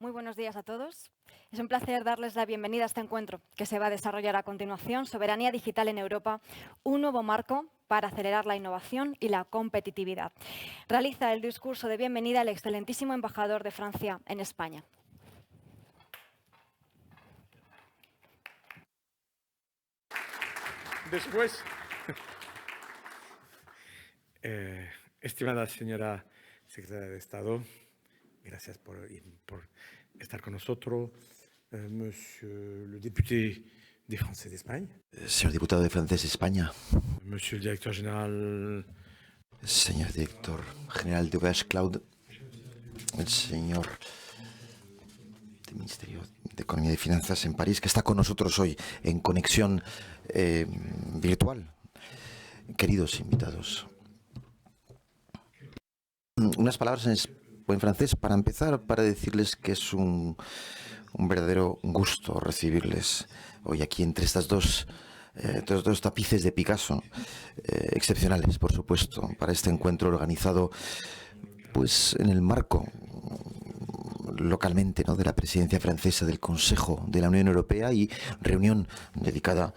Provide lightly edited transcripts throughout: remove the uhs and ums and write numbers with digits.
Muy buenos días a todos. Es un placer darles la bienvenida a este encuentro que se va a desarrollar a continuación, Soberanía Digital en Europa, un nuevo marco para acelerar la innovación y la competitividad. Realiza el discurso de bienvenida el excelentísimo embajador de Francia en España. Después, estimada señora secretaria de Estado, gracias por estar con nosotros. Monsieur le député des Français d'Espagne. Señor diputado de Francés España. Monsieur le directeur général. Señor director general de OVH Cloud. El señor del Ministerio de Economía y Finanzas en París, que está con nosotros hoy en conexión virtual. Queridos invitados. Unas palabras en francés para empezar, para decirles que es un verdadero gusto recibirles hoy aquí entre estos dos tapices de Picasso, excepcionales, por supuesto, para este encuentro organizado pues en el marco localmente, ¿no?, de la presidencia francesa del Consejo de la Unión Europea y reunión dedicada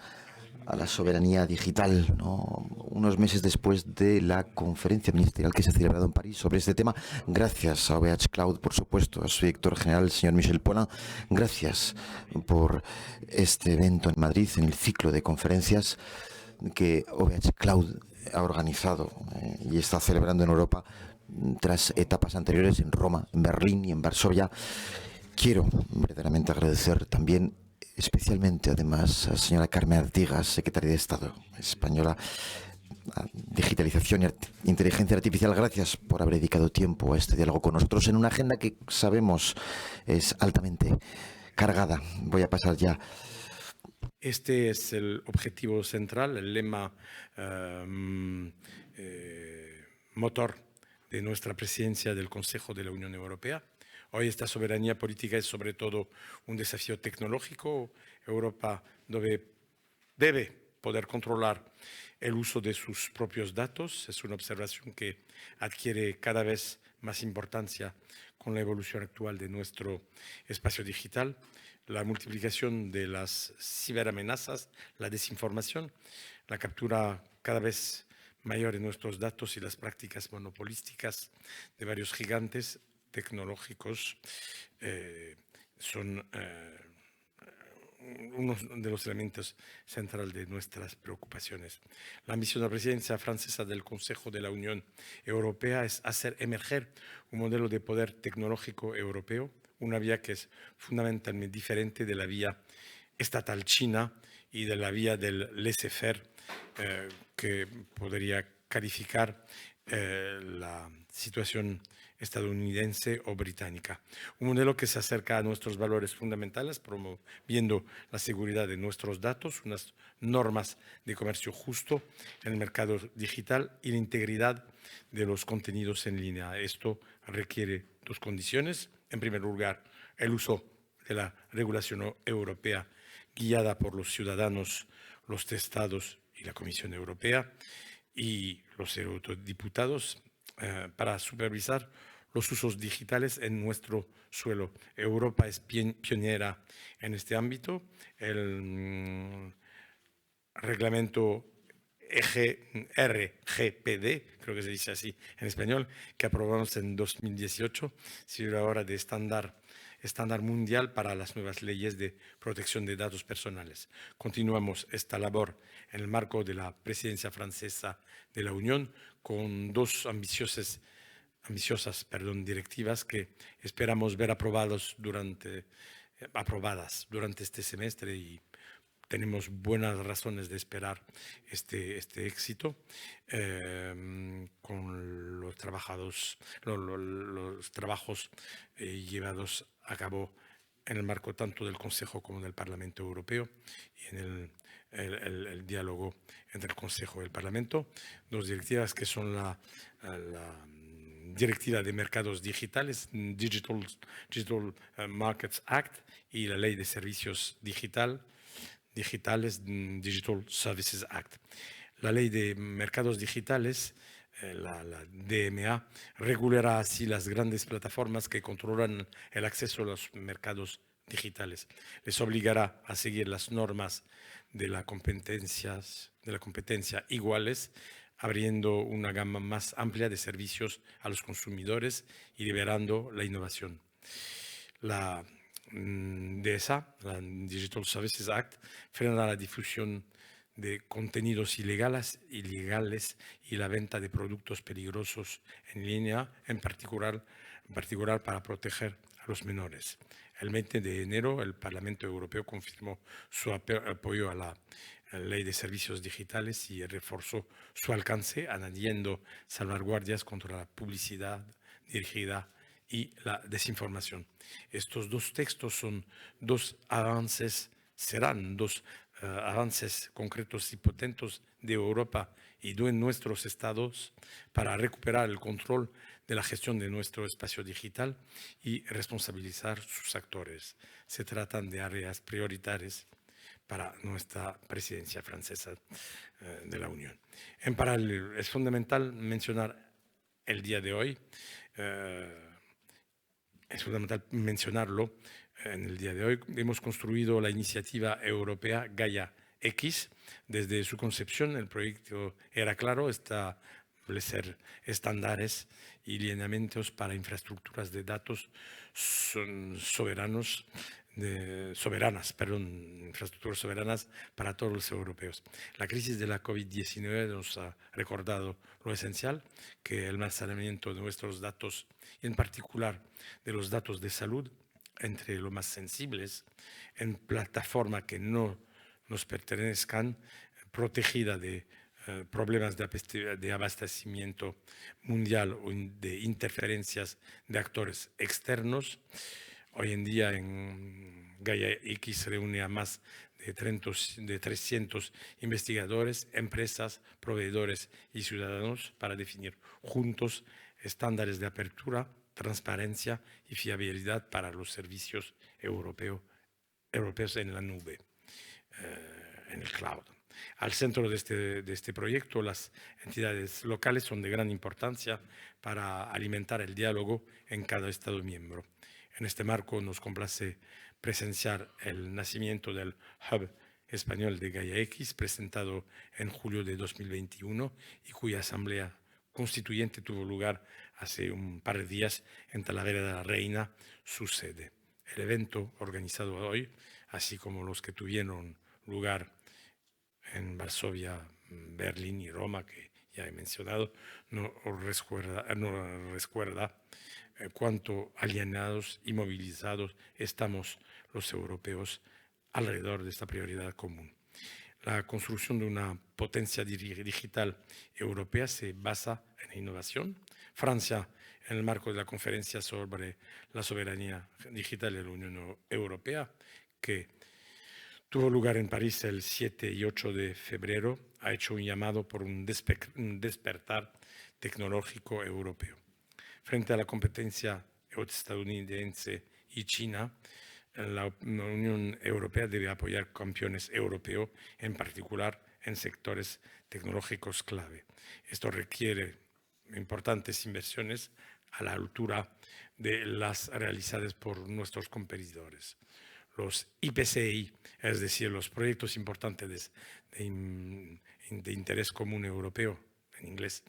a la soberanía digital, ¿no?, unos meses después de la conferencia ministerial que se ha celebrado en París sobre este tema. Gracias a OVH Cloud, por supuesto, a su director general, el señor Michel Paulin. Gracias por este evento en Madrid, en el ciclo de conferencias que OVH Cloud ha organizado y está celebrando en Europa tras etapas anteriores en Roma, en Berlín y en Varsovia. Quiero verdaderamente agradecer también, especialmente además, a la señora Carmen Artigas, secretaria de Estado española, a Digitalización y Inteligencia Artificial. Gracias por haber dedicado tiempo a este diálogo con nosotros en una agenda que sabemos es altamente cargada. Voy a pasar ya. Este es el objetivo central, el lema motor de nuestra presidencia del Consejo de la Unión Europea. Hoy esta soberanía política es sobre todo un desafío tecnológico. Europa debe poder controlar el uso de sus propios datos. Es una observación que adquiere cada vez más importancia con la evolución actual de nuestro espacio digital. La multiplicación de las ciberamenazas, la desinformación, la captura cada vez mayor de nuestros datos y las prácticas monopolísticas de varios gigantes tecnológicos son uno de los elementos centrales de nuestras preocupaciones. La ambición de la presidencia francesa del Consejo de la Unión Europea es hacer emerger un modelo de poder tecnológico europeo, una vía que es fundamentalmente diferente de la vía estatal china y de la vía del laissez-faire que podría calificar la situación estadounidense o británica. Un modelo que se acerca a nuestros valores fundamentales, promoviendo la seguridad de nuestros datos, unas normas de comercio justo en el mercado digital y la integridad de los contenidos en línea. Esto requiere dos condiciones. En primer lugar, el uso de la regulación europea guiada por los ciudadanos, los estados y la Comisión Europea y los eurodiputados para supervisar los usos digitales en nuestro suelo. Europa es pionera en este ámbito. El reglamento RGPD, creo que se dice así en español, que aprobamos en 2018, sirve ahora de estándar mundial para las nuevas leyes de protección de datos personales. Continuamos esta labor en el marco de la presidencia francesa de la Unión con dos ambiciosas directivas que esperamos ver aprobadas durante este semestre y tenemos buenas razones de esperar este éxito con los trabajos llevados a cabo en el marco tanto del Consejo como del Parlamento Europeo y en el diálogo entre el Consejo y el Parlamento. Dos directivas que son la Directiva de Mercados Digitales, Digital Markets Act, y la Ley de Servicios Digitales, Digital Services Act. La Ley de Mercados Digitales la DMA, regulará así las grandes plataformas que controlan el acceso a los mercados digitales. Les obligará a seguir las normas de la competencia iguales, abriendo una gama más amplia de servicios a los consumidores y liberando la innovación. La DSA, la Digital Services Act, frenará la difusión de contenidos ilegales y la venta de productos peligrosos en línea, en particular para proteger a los menores. El 20 de enero, el Parlamento Europeo confirmó su apoyo a la Ley de Servicios Digitales y reforzó su alcance, añadiendo salvaguardias contra la publicidad dirigida y la desinformación. Estos dos textos son serán dos avances concretos y potentes de Europa y de nuestros estados para recuperar el control de la gestión de nuestro espacio digital y responsabilizar sus actores. Se tratan de áreas prioritarias para nuestra presidencia francesa de la Unión. En paralelo, es fundamental mencionar el día de hoy, es fundamental mencionarlo en el día de hoy. Hemos construido la iniciativa europea Gaia X. Desde su concepción, el proyecto era claro, establecer estándares y lineamientos para infraestructuras de datos infraestructuras soberanas para todos los europeos. La crisis de la COVID-19 nos ha recordado lo esencial, que el almacenamiento de nuestros datos, y en particular de los datos de salud, entre los más sensibles, en plataforma que no nos pertenezcan, protegida de problemas de abastecimiento mundial o de interferencias de actores externos. Hoy en día en Gaia X se reúne a más de 300 investigadores, empresas, proveedores y ciudadanos para definir juntos estándares de apertura, transparencia y fiabilidad para los servicios europeos en la nube, en el cloud. Al centro de este proyecto, las entidades locales son de gran importancia para alimentar el diálogo en cada Estado miembro. En este marco nos complace presenciar el nacimiento del Hub español de Gaia X, presentado en julio de 2021 y cuya asamblea constituyente tuvo lugar hace un par de días en Talavera de la Reina, su sede. El evento organizado hoy, así como los que tuvieron lugar en Varsovia, Berlín y Roma, que ya he mencionado, nos recuerda cuánto alienados y movilizados estamos los europeos alrededor de esta prioridad común. La construcción de una potencia digital europea se basa en la innovación. Francia, en el marco de la conferencia sobre la soberanía digital de la Unión Europea, que tuvo lugar en París el 7 y 8 de febrero, ha hecho un llamado por un despertar tecnológico europeo. Frente a la competencia estadounidense y China, la Unión Europea debe apoyar campeones europeos, en particular en sectores tecnológicos clave. Esto requiere importantes inversiones a la altura de las realizadas por nuestros competidores. Los IPCI, es decir, los proyectos importantes de interés común europeo, en inglés,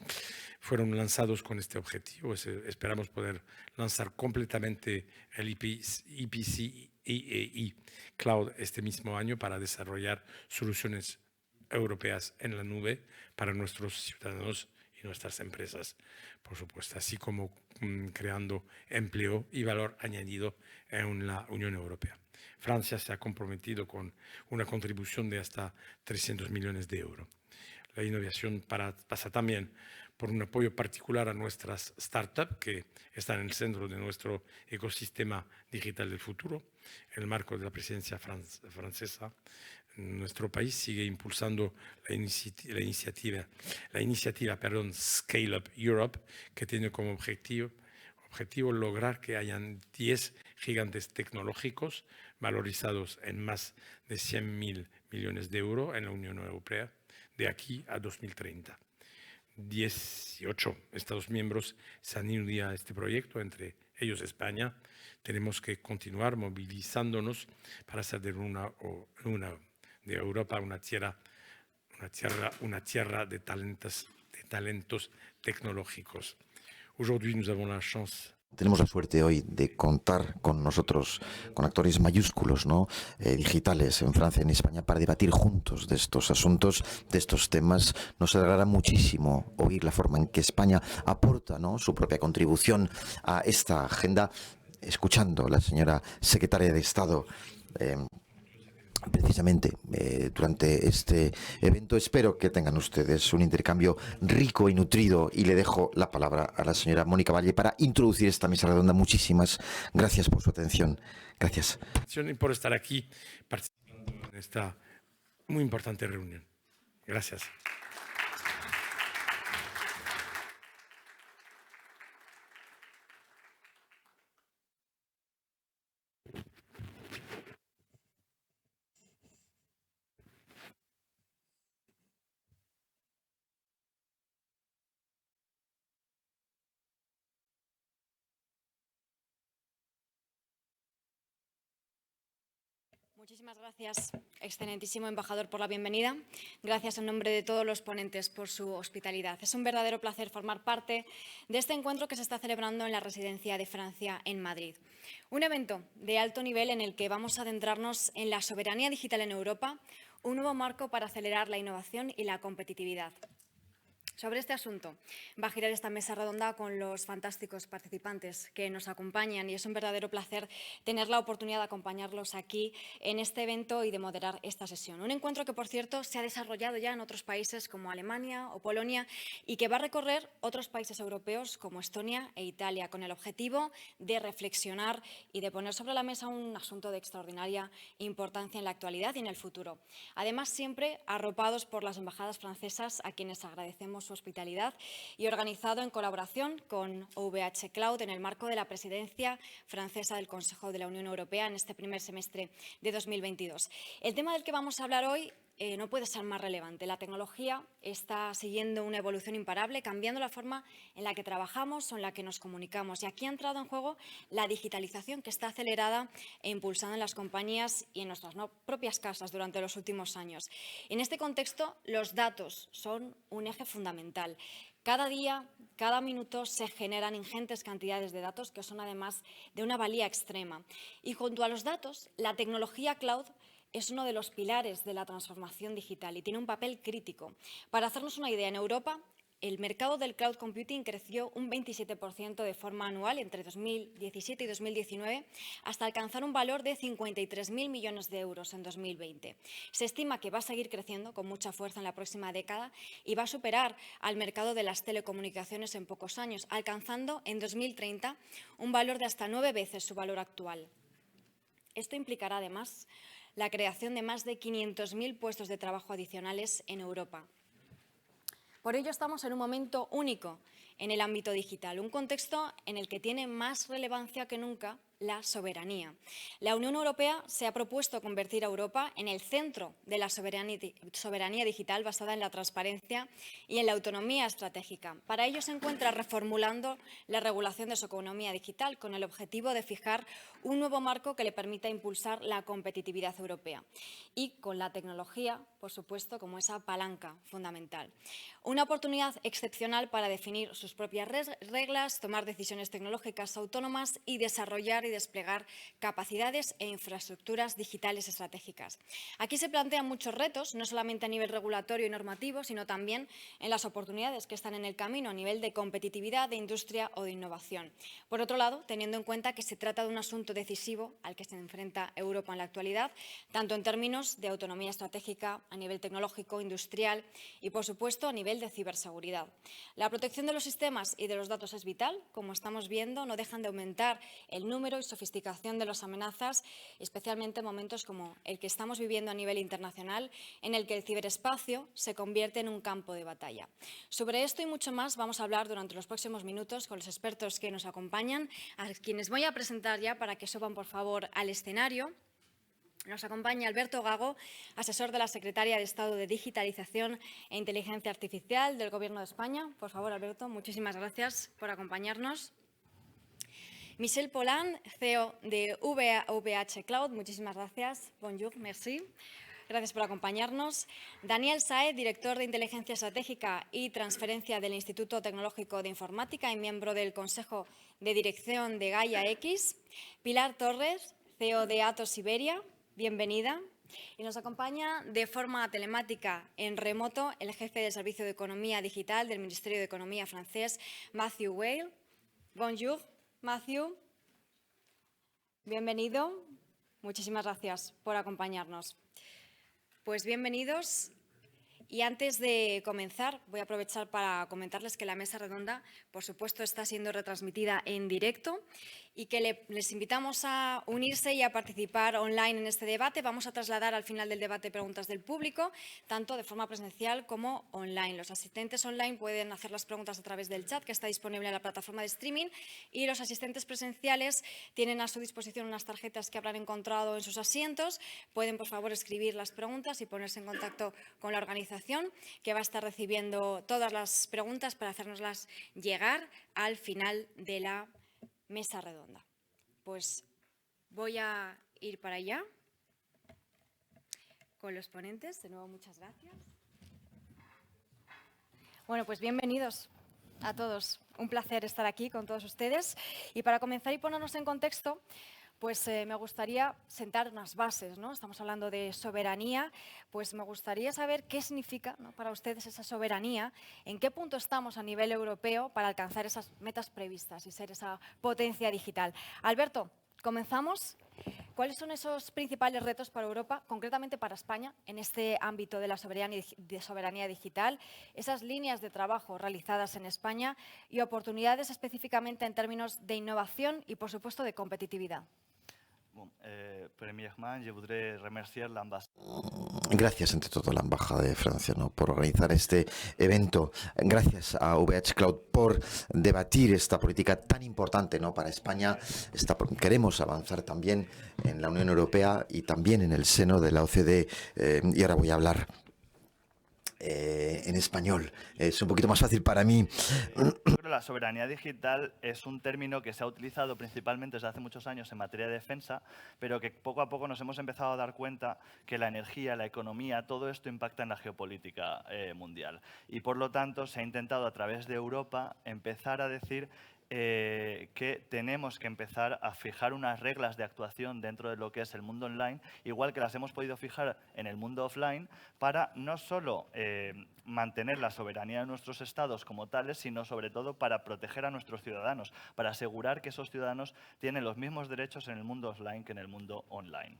fueron lanzados con este objetivo. Esperamos poder lanzar completamente el IPCEI Cloud este mismo año para desarrollar soluciones europeas en la nube para nuestros ciudadanos y nuestras empresas, por supuesto, así como creando empleo y valor añadido en la Unión Europea. Francia se ha comprometido con una contribución de hasta 300 millones de euros. La innovación pasa también por un apoyo particular a nuestras startups que están en el centro de nuestro ecosistema digital del futuro. En el marco de la presidencia francesa, nuestro país sigue impulsando la iniciativa Scale Up Europe, que tiene como objetivo lograr que hayan 10 gigantes tecnológicos valorizados en más de 100.000 millones de euros en la Unión Europea de aquí a 2030. 18 Estados miembros se han unido a este proyecto, entre ellos España. Tenemos que continuar movilizándonos para hacer de Europa una tierra de talentos tecnológicos. Aujourd'hui, nous avons la chance. Tenemos la suerte hoy de contar con nosotros, con actores mayúsculos, ¿no? Digitales en Francia y en España, para debatir juntos de estos asuntos, de estos temas. Nos alegrará muchísimo oír la forma en que España aporta, ¿no?, su propia contribución a esta agenda, escuchando a la señora secretaria de Estado precisamente durante este evento. Espero que tengan ustedes un intercambio rico y nutrido, y le dejo la palabra a la señora Mónica Valle para introducir esta mesa redonda. Muchísimas gracias por su atención. Gracias. Y por estar aquí participando en esta muy importante reunión. Gracias. Muchísimas gracias, excelentísimo embajador, por la bienvenida. Gracias en nombre de todos los ponentes por su hospitalidad. Es un verdadero placer formar parte de este encuentro que se está celebrando en la Residencia de Francia en Madrid. Un evento de alto nivel en el que vamos a adentrarnos en la soberanía digital en Europa, un nuevo marco para acelerar la innovación y la competitividad. Sobre este asunto va a girar esta mesa redonda con los fantásticos participantes que nos acompañan, y es un verdadero placer tener la oportunidad de acompañarlos aquí en este evento y de moderar esta sesión. Un encuentro que, por cierto, se ha desarrollado ya en otros países como Alemania o Polonia y que va a recorrer otros países europeos como Estonia e Italia, con el objetivo de reflexionar y de poner sobre la mesa un asunto de extraordinaria importancia en la actualidad y en el futuro. Además, siempre arropados por las embajadas francesas, a quienes agradecemos su hospitalidad, y organizado en colaboración con OVH Cloud en el marco de la presidencia francesa del Consejo de la Unión Europea en este primer semestre de 2022. El tema del que vamos a hablar hoy no puede ser más relevante. La tecnología está siguiendo una evolución imparable, cambiando la forma en la que trabajamos o en la que nos comunicamos. Y aquí ha entrado en juego la digitalización, que está acelerada e impulsada en las compañías y en nuestras propias casas durante los últimos años. En este contexto, los datos son un eje fundamental. Cada día, cada minuto se generan ingentes cantidades de datos que son además de una valía extrema. Y junto a los datos, la tecnología cloud es uno de los pilares de la transformación digital y tiene un papel crítico. Para hacernos una idea, en Europa el mercado del cloud computing creció un 27% de forma anual entre 2017 y 2019 hasta alcanzar un valor de 53.000 millones de euros en 2020. Se estima que va a seguir creciendo con mucha fuerza en la próxima década y va a superar al mercado de las telecomunicaciones en pocos años, alcanzando en 2030 un valor de hasta 9 veces su valor actual. Esto implicará además la creación de más de 500.000 puestos de trabajo adicionales en Europa. Por ello, estamos en un momento único en el ámbito digital, un contexto en el que tiene más relevancia que nunca la soberanía. La Unión Europea se ha propuesto convertir a Europa en el centro de la soberanía digital basada en la transparencia y en la autonomía estratégica. Para ello se encuentra reformulando la regulación de su economía digital con el objetivo de fijar un nuevo marco que le permita impulsar la competitividad europea y con la tecnología, por supuesto, como esa palanca fundamental. Una oportunidad excepcional para definir sus propias reglas, tomar decisiones tecnológicas autónomas y desarrollar y desplegar capacidades e infraestructuras digitales estratégicas. Aquí se plantean muchos retos, no solamente a nivel regulatorio y normativo, sino también en las oportunidades que están en el camino a nivel de competitividad, de industria o de innovación. Por otro lado, teniendo en cuenta que se trata de un asunto decisivo al que se enfrenta Europa en la actualidad, tanto en términos de autonomía estratégica a nivel tecnológico, industrial y, por supuesto, a nivel de ciberseguridad. La protección de los sistemas y de los datos es vital. Como estamos viendo, no dejan de aumentar el número y sofisticación de las amenazas, especialmente en momentos como el que estamos viviendo a nivel internacional, en el que el ciberespacio se convierte en un campo de batalla. Sobre esto y mucho más vamos a hablar durante los próximos minutos con los expertos que nos acompañan, a quienes voy a presentar ya para que suban, por favor, al escenario. Nos acompaña Alberto Gago, asesor de la Secretaria de Estado de Digitalización e Inteligencia Artificial del Gobierno de España. Por favor, Alberto, muchísimas gracias por acompañarnos. Michel Polan, CEO de VH Cloud, muchísimas gracias. Bonjour, merci. Gracias por acompañarnos. Daniel Saez, director de Inteligencia Estratégica y Transferencia del Instituto Tecnológico de Informática y miembro del Consejo de Dirección de Gaia X. Pilar Torres, CEO de Atos Iberia, bienvenida. Y nos acompaña de forma telemática en remoto el jefe del Servicio de Economía Digital del Ministerio de Economía francés, Matthew Whale. Bonjour, Matthew. Bienvenido. Muchísimas gracias por acompañarnos. Pues bienvenidos. Y antes de comenzar, voy a aprovechar para comentarles que la mesa redonda, por supuesto, está siendo retransmitida en directo y que les invitamos a unirse y a participar online en este debate. Vamos a trasladar al final del debate preguntas del público, tanto de forma presencial como online. Los asistentes online pueden hacer las preguntas a través del chat que está disponible en la plataforma de streaming y los asistentes presenciales tienen a su disposición unas tarjetas que habrán encontrado en sus asientos. Pueden, por favor, escribir las preguntas y ponerse en contacto con la organización, que va a estar recibiendo todas las preguntas para hacérnoslas llegar al final de la mesa redonda. Pues voy a ir para allá con los ponentes. De nuevo, muchas gracias. Bueno, pues bienvenidos a todos. Un placer estar aquí con todos ustedes. Y para comenzar y ponernos en contexto, pues me gustaría sentar unas bases, ¿no? Estamos hablando de soberanía, pues me gustaría saber qué significa, ¿no?, para ustedes esa soberanía, en qué punto estamos a nivel europeo para alcanzar esas metas previstas y ser esa potencia digital. Alberto, comenzamos. ¿Cuáles son esos principales retos para Europa, concretamente para España, en este ámbito de la soberanía digital, esas líneas de trabajo realizadas en España y oportunidades específicamente en términos de innovación y, por supuesto, de competitividad? Premièrement, je voudrais remercier l'ambassade. Gracias, ante todo, a la Embajada de Francia, ¿no?, por organizar este evento. Gracias a VH Cloud por debatir esta política tan importante, ¿no?, para España. Queremos avanzar también en la Unión Europea y también en el seno de la OCDE. Y ahora voy a hablar en español. Es un poquito más fácil para mí. Yo creo que la soberanía digital es un término que se ha utilizado principalmente desde hace muchos años en materia de defensa, pero que poco a poco nos hemos empezado a dar cuenta que la energía, la economía, todo esto impacta en la geopolítica mundial. Y por lo tanto se ha intentado a través de Europa empezar a decir que tenemos que empezar a fijar unas reglas de actuación dentro de lo que es el mundo online, igual que las hemos podido fijar en el mundo offline, para no solo mantener la soberanía de nuestros estados como tales, sino sobre todo para proteger a nuestros ciudadanos, para asegurar que esos ciudadanos tienen los mismos derechos en el mundo offline que en el mundo online.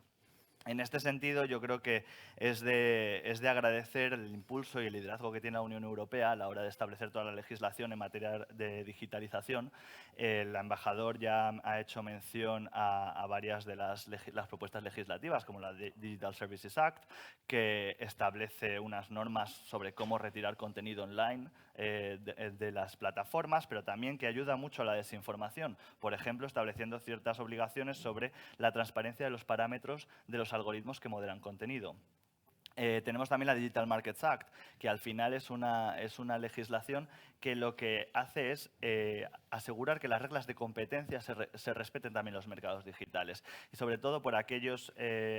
En este sentido, yo creo que es de agradecer el impulso y el liderazgo que tiene la Unión Europea a la hora de establecer toda la legislación en materia de digitalización. El embajador ya ha hecho mención a varias de las propuestas legislativas, como la Digital Services Act, que establece unas normas sobre cómo retirar contenido online de las plataformas, pero también que ayuda mucho a la desinformación, por ejemplo, estableciendo ciertas obligaciones sobre la transparencia de los parámetros de los algoritmos que moderan contenido. Tenemos también la Digital Markets Act, que al final es una legislación que lo que hace es asegurar que las reglas de competencia se respeten también en los mercados digitales. Y sobre todo por aquellos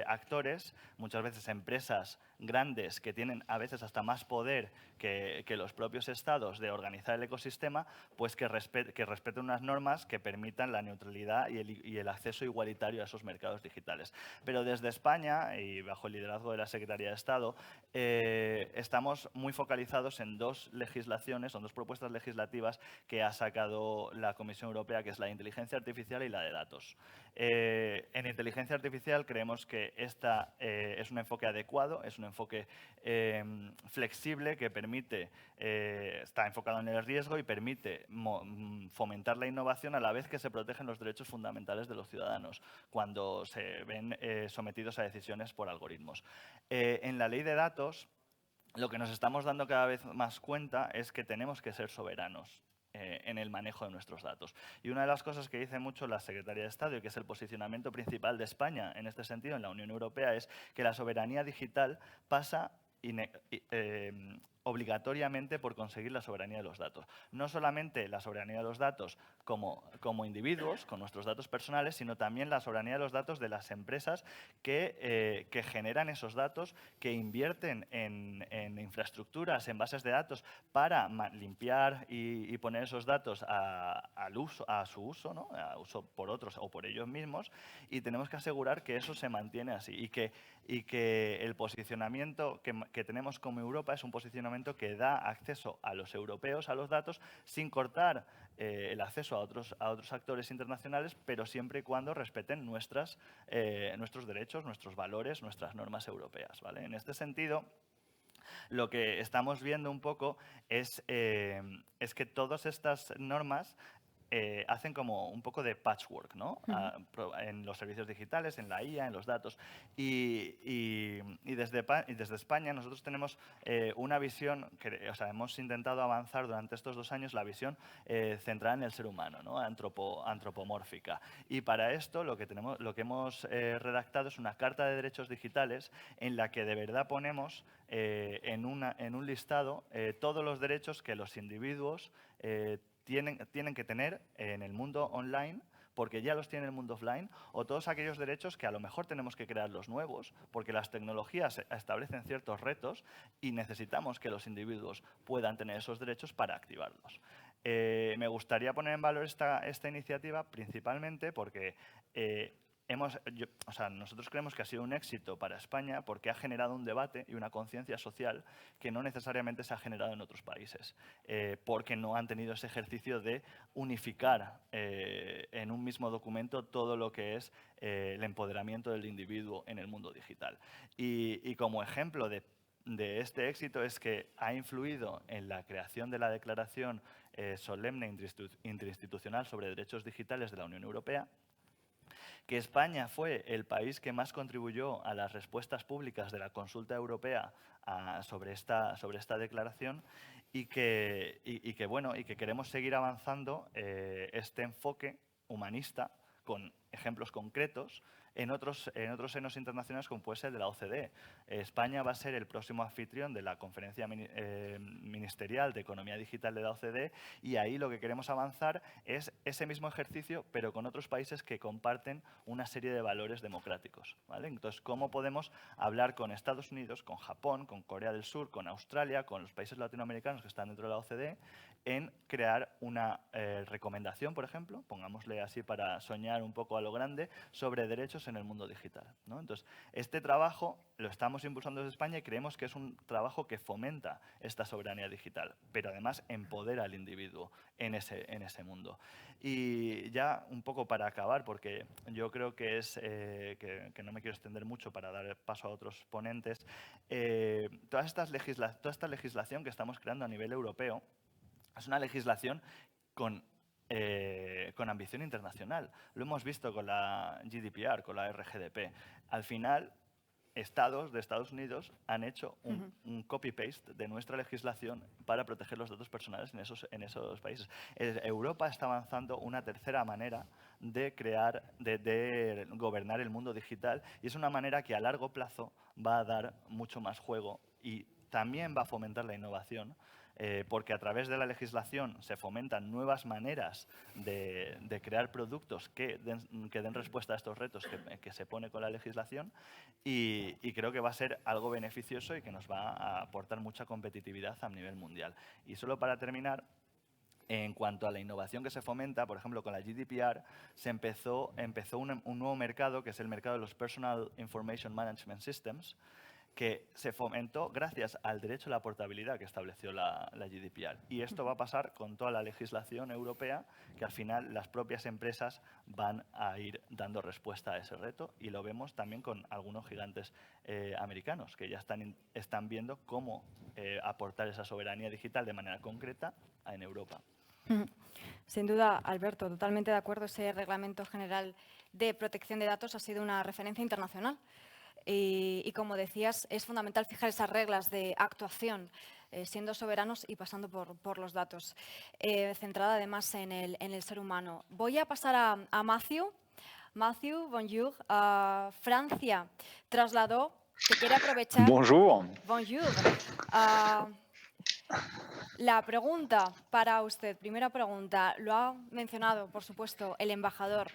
actores, muchas veces empresas grandes que tienen a veces hasta más poder que los propios estados de organizar el ecosistema, pues que respeten unas normas que permitan la neutralidad y el acceso igualitario a esos mercados digitales. Pero desde España, y bajo el liderazgo de la Secretaría de Estado, estamos muy focalizados en dos legislaciones, son dos propuestas legislativas que ha sacado la Comisión Europea, que es la de inteligencia artificial y la de datos. En inteligencia artificial creemos que esta es un enfoque adecuado, es un enfoque flexible que permite, está enfocado en el riesgo y permite fomentar la innovación a la vez que se protegen los derechos fundamentales de los ciudadanos cuando se ven sometidos a decisiones por algoritmos. En la ley de datos, lo que nos estamos dando cada vez más cuenta es que tenemos que ser soberanos. en el manejo de nuestros datos. Y una de las cosas que dice mucho la Secretaría de Estado y que es el posicionamiento principal de España en este sentido en la Unión Europea es que la soberanía digital pasa obligatoriamente por conseguir la soberanía de los datos. No solamente la soberanía de los datos como individuos, con nuestros datos personales, sino también la soberanía de los datos de las empresas que generan esos datos, que invierten en infraestructuras, en bases de datos para limpiar y poner esos datos a su uso, ¿no? A uso por otros o por ellos mismos, y tenemos que asegurar que eso se mantiene así y que el posicionamiento que tenemos como Europa es un posicionamiento que da acceso a los europeos a los datos sin cortar el acceso a otros actores internacionales, pero siempre y cuando respeten nuestros derechos, nuestros valores, nuestras normas europeas, ¿vale? En este sentido, lo que estamos viendo un poco es que todas estas normas hacen como un poco de patchwork, ¿no? En los servicios digitales, en la IA, en los datos. Y desde España nosotros tenemos una visión, hemos intentado avanzar durante estos 2 años la visión centrada en el ser humano, ¿no? Antropomórfica. Y para esto lo que hemos redactado es una carta de derechos digitales en la que de verdad ponemos en un listado todos los derechos que los individuos tienen que tener en el mundo online, porque ya los tiene el mundo offline, o todos aquellos derechos que a lo mejor tenemos que crear los nuevos, porque las tecnologías establecen ciertos retos y necesitamos que los individuos puedan tener esos derechos para activarlos. Me gustaría poner en valor esta iniciativa principalmente porque nosotros creemos que ha sido un éxito para España porque ha generado un debate y una conciencia social que no necesariamente se ha generado en otros países, porque no han tenido ese ejercicio de unificar en un mismo documento todo lo que es el empoderamiento del individuo en el mundo digital. Y como ejemplo de este éxito es que ha influido en la creación de la Declaración Solemne Interinstitucional sobre Derechos Digitales de la Unión Europea, que España fue el país que más contribuyó a las respuestas públicas de la consulta europea sobre esta declaración y que queremos seguir avanzando este enfoque humanista con ejemplos concretos en otros senos internacionales como puede ser el de la OCDE. España va a ser el próximo anfitrión de la conferencia ministerial de economía digital de la OCDE y ahí lo que queremos avanzar es ese mismo ejercicio pero con otros países que comparten una serie de valores democráticos, ¿vale? Entonces, ¿cómo podemos hablar con Estados Unidos, con Japón, con Corea del Sur, con Australia, con los países latinoamericanos que están dentro de la OCDE en crear una recomendación, por ejemplo, pongámosle así para soñar un poco a lo grande, sobre derechos en el mundo digital, ¿no? Entonces, este trabajo lo estamos impulsando desde España y creemos que es un trabajo que fomenta esta soberanía digital, pero además empodera al individuo en ese mundo. Y ya un poco para acabar, porque yo creo que que no me quiero extender mucho para dar paso a otros ponentes, toda esta legislación que estamos creando a nivel europeo es una legislación con ambición internacional. Lo hemos visto con la GDPR, con la RGDP. Al final, estados de Estados Unidos han hecho un copy-paste de nuestra legislación para proteger los datos personales en esos países. Europa está avanzando una tercera manera de gobernar el mundo digital y es una manera que a largo plazo va a dar mucho más juego y también va a fomentar la innovación, porque a través de la legislación se fomentan nuevas maneras de crear productos que den respuesta a estos retos que se pone con la legislación y creo que va a ser algo beneficioso y que nos va a aportar mucha competitividad a nivel mundial. Y solo para terminar, en cuanto a la innovación que se fomenta, por ejemplo, con la GDPR, se empezó un nuevo mercado, que es el mercado de los Personal Information Management Systems, que se fomentó gracias al derecho a la portabilidad que estableció la GDPR. Y esto va a pasar con toda la legislación europea, que al final las propias empresas van a ir dando respuesta a ese reto y lo vemos también con algunos gigantes americanos que ya están viendo cómo aportar esa soberanía digital de manera concreta en Europa. Sin duda, Alberto, totalmente de acuerdo. Ese Reglamento General de Protección de Datos ha sido una referencia internacional. Y como decías, es fundamental fijar esas reglas de actuación, siendo soberanos y pasando por los datos, centrada además en el ser humano. Voy a pasar a Matthew. Matthew, bonjour. Francia trasladó que quiere aprovechar... Bonjour. Bonjour. La pregunta para usted, primera pregunta, lo ha mencionado, por supuesto, el embajador.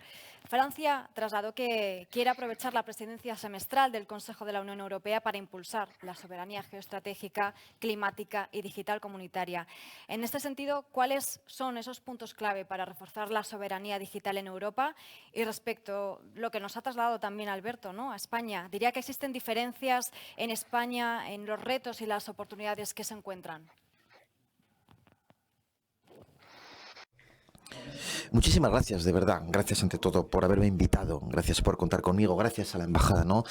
Francia trasladó que quiere aprovechar la presidencia semestral del Consejo de la Unión Europea para impulsar la soberanía geoestratégica, climática y digital comunitaria. En este sentido, ¿cuáles son esos puntos clave para reforzar la soberanía digital en Europa? Y respecto a lo que nos ha trasladado también Alberto, ¿no?, a España, diría que existen diferencias en España en los retos y las oportunidades que se encuentran. Muchísimas gracias, de verdad. Gracias ante todo por haberme invitado. Gracias por contar conmigo. Gracias a la embajada, ¿no?,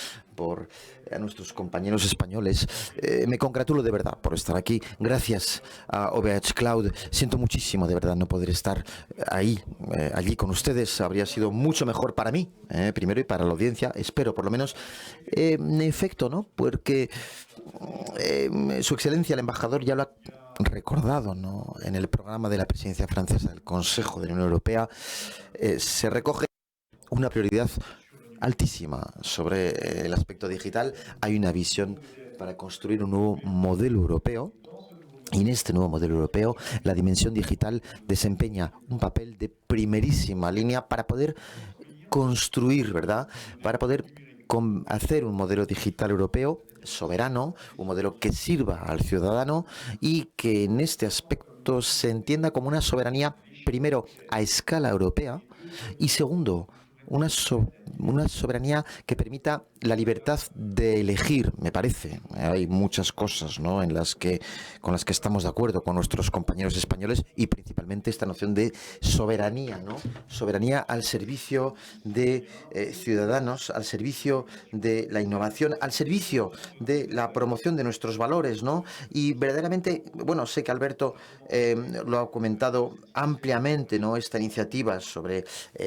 a nuestros compañeros españoles. Me congratulo de verdad por estar aquí. Gracias a OVH Cloud. Siento muchísimo, de verdad, no poder estar allí con ustedes. Habría sido mucho mejor para mí, primero, y para la audiencia. Espero, por lo menos. En efecto, ¿no?, porque Su Excelencia, el embajador, ya lo ha recordado, ¿no?, en el programa de la presidencia francesa del Consejo de la Unión Europea, se recoge una prioridad altísima sobre el aspecto digital. Hay una visión para construir un nuevo modelo europeo. Y en este nuevo modelo europeo, la dimensión digital desempeña un papel de primerísima línea para poder construir, ¿verdad?, para poder hacer un modelo digital europeo soberano, un modelo que sirva al ciudadano y que en este aspecto se entienda como una soberanía, primero, a escala europea, y segundo, una soberanía que permita la libertad de elegir, me parece. Hay muchas cosas, ¿no?, con las que estamos de acuerdo con nuestros compañeros españoles, y principalmente esta noción de soberanía, ¿no?, soberanía al servicio de ciudadanos, al servicio de la innovación, al servicio de la promoción de nuestros valores, ¿no? Y verdaderamente, bueno, sé que Alberto lo ha comentado ampliamente, ¿no?, esta iniciativa sobre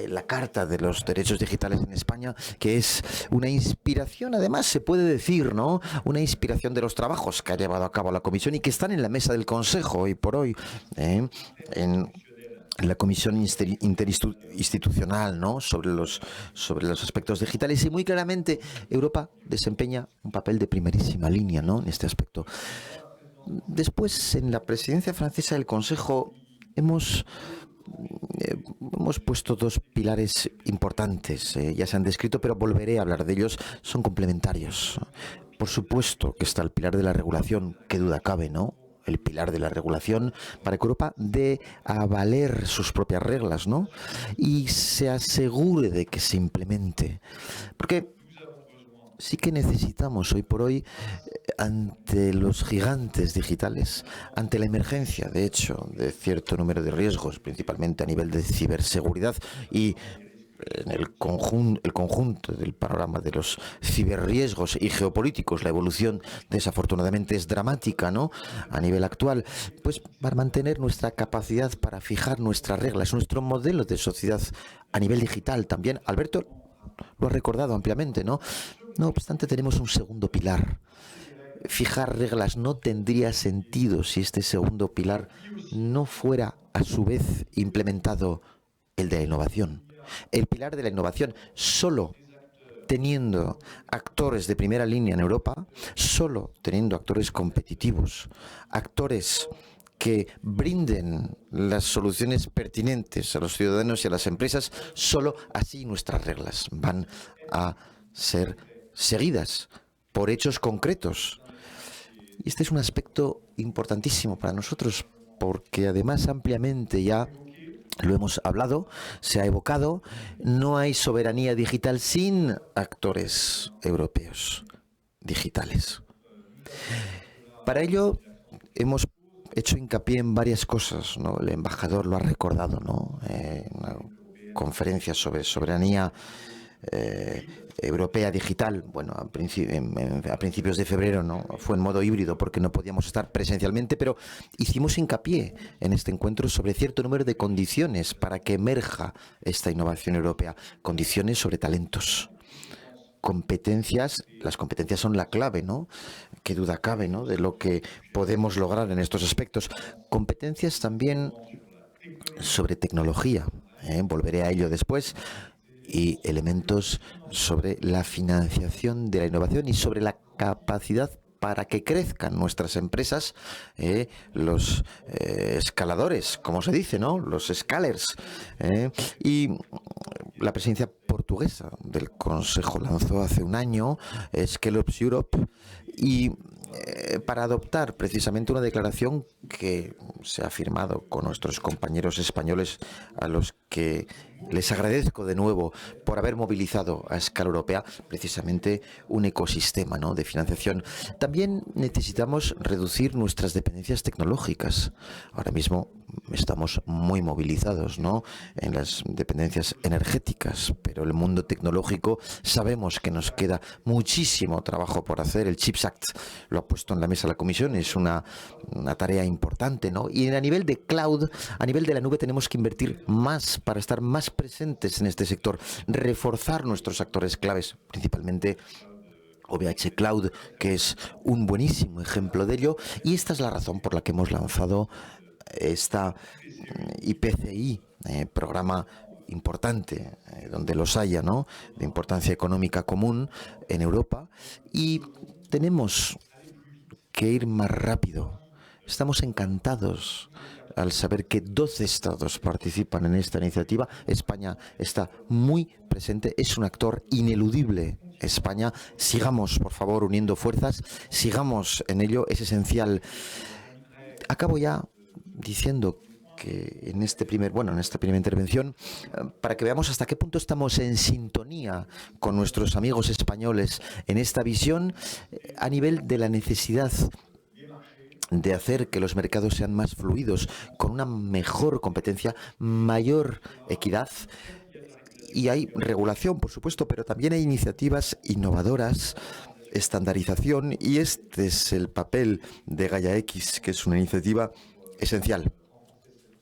la Carta de los Derechos Digitales en España, que es una inspiración, además se puede decir, ¿no?, una inspiración de los trabajos que ha llevado a cabo la Comisión y que están en la mesa del Consejo hoy por hoy, en la Comisión Interinstitucional, ¿no?, sobre los aspectos digitales. Y muy claramente Europa desempeña un papel de primerísima línea, ¿no?, en este aspecto. Después, en la presidencia francesa del Consejo, hemos puesto dos pilares importantes, ya se han descrito, pero volveré a hablar de ellos, son complementarios. Por supuesto que está el pilar de la regulación, qué duda cabe, ¿no?, el pilar de la regulación para que Europa dé a valer sus propias reglas, ¿no?, y se asegure de que se implemente. Porque sí que necesitamos hoy por hoy, ante los gigantes digitales, ante la emergencia, de hecho, de cierto número de riesgos, principalmente a nivel de ciberseguridad y en el conjunto del panorama de los ciberriesgos y geopolíticos, la evolución desafortunadamente es dramática, ¿no?, a nivel actual, pues para mantener nuestra capacidad para fijar nuestras reglas, nuestro modelo de sociedad a nivel digital también. Alberto lo ha recordado ampliamente, ¿no? No obstante, tenemos un segundo pilar. Fijar reglas no tendría sentido si este segundo pilar no fuera, a su vez, implementado el de la innovación. El pilar de la innovación, solo teniendo actores de primera línea en Europa, solo teniendo actores competitivos, actores que brinden las soluciones pertinentes a los ciudadanos y a las empresas, solo así nuestras reglas van a ser seguidas por hechos concretos. Y este es un aspecto importantísimo para nosotros, porque además ampliamente ya lo hemos hablado, se ha evocado, no hay soberanía digital sin actores europeos digitales. Para ello hemos hecho hincapié en varias cosas, ¿no? El embajador lo ha recordado, ¿no?, una conferencia sobre soberanía europea digital. Bueno, a principios de febrero, ¿no?, fue en modo híbrido porque no podíamos estar presencialmente, pero hicimos hincapié en este encuentro sobre cierto número de condiciones para que emerja esta innovación europea, condiciones sobre talentos, competencias, las competencias son la clave, ¿no? Qué duda cabe, ¿no?, de lo que podemos lograr en estos aspectos. Competencias también sobre tecnología, volveré a ello después, y elementos sobre la financiación de la innovación y sobre la capacidad para que crezcan nuestras empresas, los escaladores, como se dice, ¿no?, los scalers. Y la presidencia portuguesa del Consejo lanzó hace un año Scale Up Europe, y para adoptar precisamente una declaración que se ha firmado con nuestros compañeros españoles, a los que les agradezco de nuevo por haber movilizado a escala europea precisamente un ecosistema, ¿no?, de financiación. También necesitamos reducir nuestras dependencias tecnológicas. Ahora mismo estamos muy movilizados, ¿no?, en las dependencias energéticas, pero el mundo tecnológico sabemos que nos queda muchísimo trabajo por hacer. El Chips Act lo ha puesto en la mesa la Comisión, es una tarea importante, ¿no? Y a nivel de cloud, a nivel de la nube, tenemos que invertir más para estar más presentes en este sector, reforzar nuestros actores claves, principalmente OVH Cloud, que es un buenísimo ejemplo de ello, y esta es la razón por la que hemos lanzado esta IPCI, programa importante, donde los haya, ¿no?, de importancia económica común en Europa, y tenemos que ir más rápido. Estamos encantados al saber que 12 estados participan en esta iniciativa. España está muy presente, es un actor ineludible. España, sigamos, por favor, uniendo fuerzas, sigamos en ello, es esencial. Acabo ya diciendo que en esta primera intervención, para que veamos hasta qué punto estamos en sintonía con nuestros amigos españoles en esta visión, a nivel de la necesidad de hacer que los mercados sean más fluidos, con una mejor competencia, mayor equidad. Y hay regulación, por supuesto, pero también hay iniciativas innovadoras, estandarización, y este es el papel de Gaia X, que es una iniciativa esencial.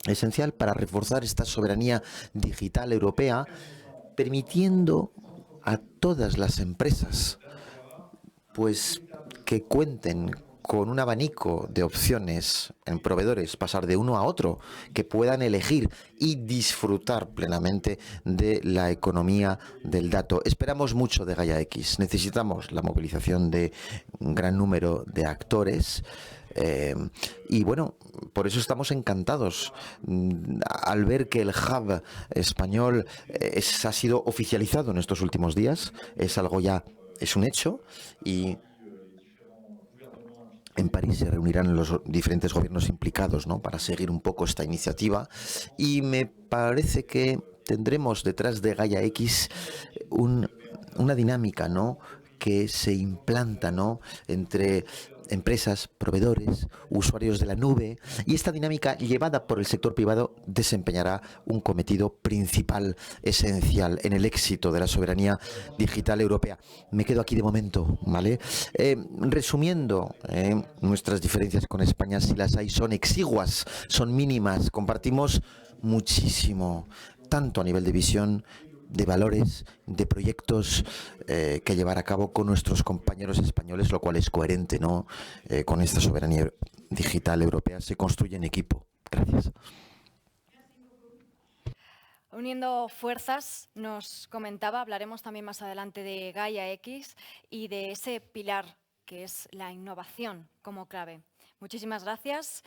Esencial para reforzar esta soberanía digital europea, permitiendo a todas las empresas pues que cuenten con un abanico de opciones en proveedores, pasar de uno a otro, que puedan elegir y disfrutar plenamente de la economía del dato. Esperamos mucho de Gaia X, necesitamos la movilización de un gran número de actores, y bueno, por eso estamos encantados al ver que el hub español ha sido oficializado en estos últimos días. Es algo ya, es un hecho, y en París se reunirán los diferentes gobiernos implicados, ¿no?, para seguir un poco esta iniciativa, y me parece que tendremos detrás de Gaia X una dinámica, ¿no?, que se implanta, ¿no?, entre empresas, proveedores, usuarios de la nube, y esta dinámica llevada por el sector privado desempeñará un cometido principal, esencial en el éxito de la soberanía digital europea. Me quedo aquí de momento, ¿vale? Resumiendo, nuestras diferencias con España, si las hay, son exiguas, son mínimas, compartimos muchísimo, tanto a nivel de visión, de valores, de proyectos que llevar a cabo con nuestros compañeros españoles, lo cual es coherente, ¿no?, con esta soberanía digital europea. Se construye en equipo. Gracias. Uniendo fuerzas, nos comentaba, hablaremos también más adelante de Gaia X y de ese pilar que es la innovación como clave. Muchísimas gracias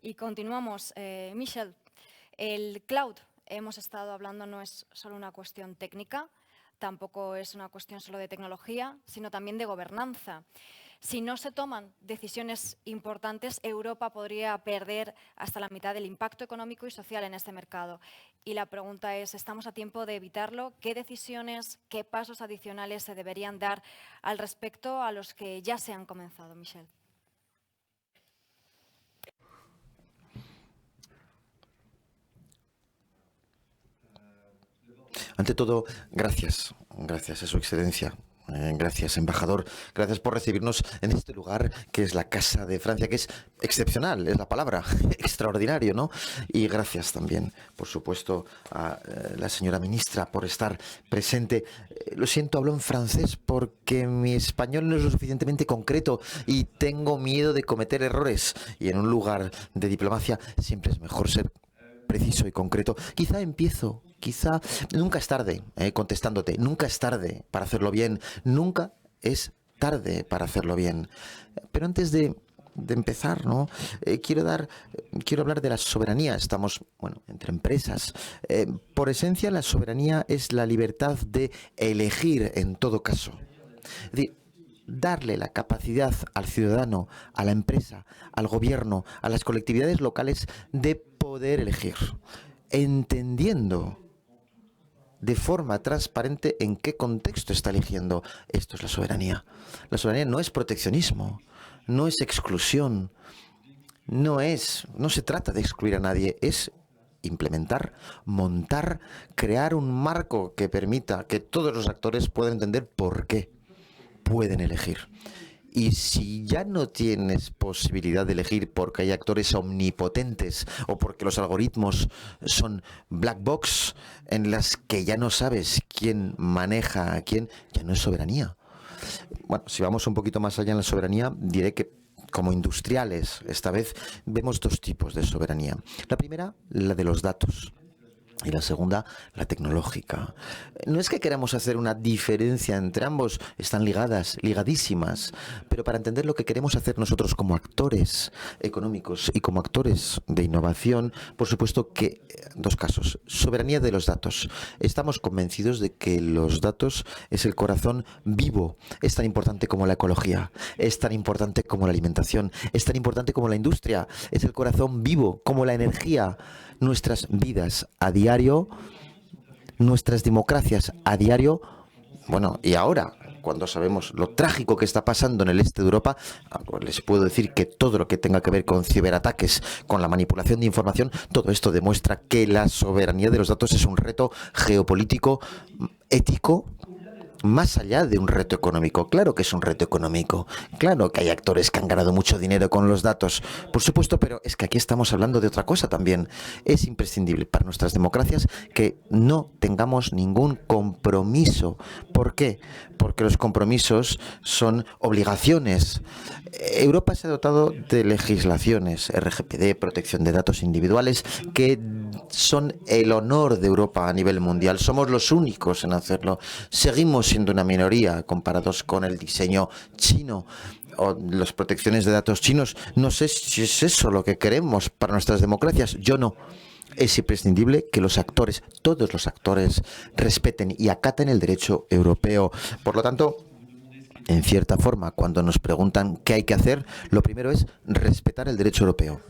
y continuamos. Michel, el cloud, hemos estado hablando, no es solo una cuestión técnica, tampoco es una cuestión solo de tecnología, sino también de gobernanza. Si no se toman decisiones importantes, Europa podría perder hasta la mitad del impacto económico y social en este mercado. Y la pregunta es, ¿estamos a tiempo de evitarlo? ¿Qué decisiones, qué pasos adicionales se deberían dar al respecto a los que ya se han comenzado, Michel? Ante todo, gracias a su excelencia, Gracias, embajador. Gracias por recibirnos en este lugar que es la Casa de Francia, que es excepcional, es la palabra, extraordinario, ¿no? Y gracias también, por supuesto, a la señora ministra por estar presente. Lo siento, hablo en francés porque mi español no es lo suficientemente concreto y tengo miedo de cometer errores. Y en un lugar de diplomacia siempre es mejor ser preciso y concreto. Quizá nunca es tarde, contestándote, nunca es tarde para hacerlo bien, nunca es tarde para hacerlo bien. Pero antes de empezar, ¿no? Quiero hablar de la soberanía. Estamos, bueno, entre empresas. Por esencia, la soberanía es la libertad de elegir en todo caso. Es decir, darle la capacidad al ciudadano, a la empresa, al gobierno, a las colectividades locales de poder elegir, entendiendo de forma transparente en qué contexto está eligiendo. Esto es la soberanía. La soberanía no es proteccionismo, no es exclusión, no se trata de excluir a nadie, es implementar, montar, crear un marco que permita que todos los actores puedan entender por qué pueden elegir. Y si ya no tienes posibilidad de elegir porque hay actores omnipotentes o porque los algoritmos son black box en las que ya no sabes quién maneja a quién, ya no es soberanía. Bueno, si vamos un poquito más allá en la soberanía, diré que como industriales, esta vez vemos dos tipos de soberanía. La primera, la de los datos. Y la segunda, la tecnológica. No es que queramos hacer una diferencia entre ambos, están ligadísimas, pero para entender lo que queremos hacer nosotros como actores económicos y como actores de innovación, por supuesto que dos casos. Soberanía de los datos. Estamos convencidos de que los datos es el corazón vivo, es tan importante como la ecología, es tan importante como la alimentación, es tan importante como la industria, es el corazón vivo como la energía. Nuestras vidas a diario, nuestras democracias a diario, bueno, y ahora, cuando sabemos lo trágico que está pasando en el este de Europa, pues les puedo decir que todo lo que tenga que ver con ciberataques, con la manipulación de información, todo esto demuestra que la soberanía de los datos es un reto geopolítico, ético, más allá de un reto económico. Claro que es un reto económico, claro que hay actores que han ganado mucho dinero con los datos, por supuesto, pero es que aquí estamos hablando de otra cosa también. Es imprescindible para nuestras democracias que no tengamos ningún compromiso. ¿Por qué? Porque los compromisos son obligaciones. Europa se ha dotado de legislaciones, RGPD, protección de datos individuales, que son el honor de Europa a nivel mundial. Somos los únicos en hacerlo. Seguimos siendo una minoría comparados con el diseño chino o las protecciones de datos chinos. No sé si es eso lo que queremos para nuestras democracias. Yo no. Es imprescindible que los actores, todos los actores, respeten y acaten el derecho europeo. Por lo tanto, en cierta forma, cuando nos preguntan qué hay que hacer, lo primero es respetar el derecho europeo.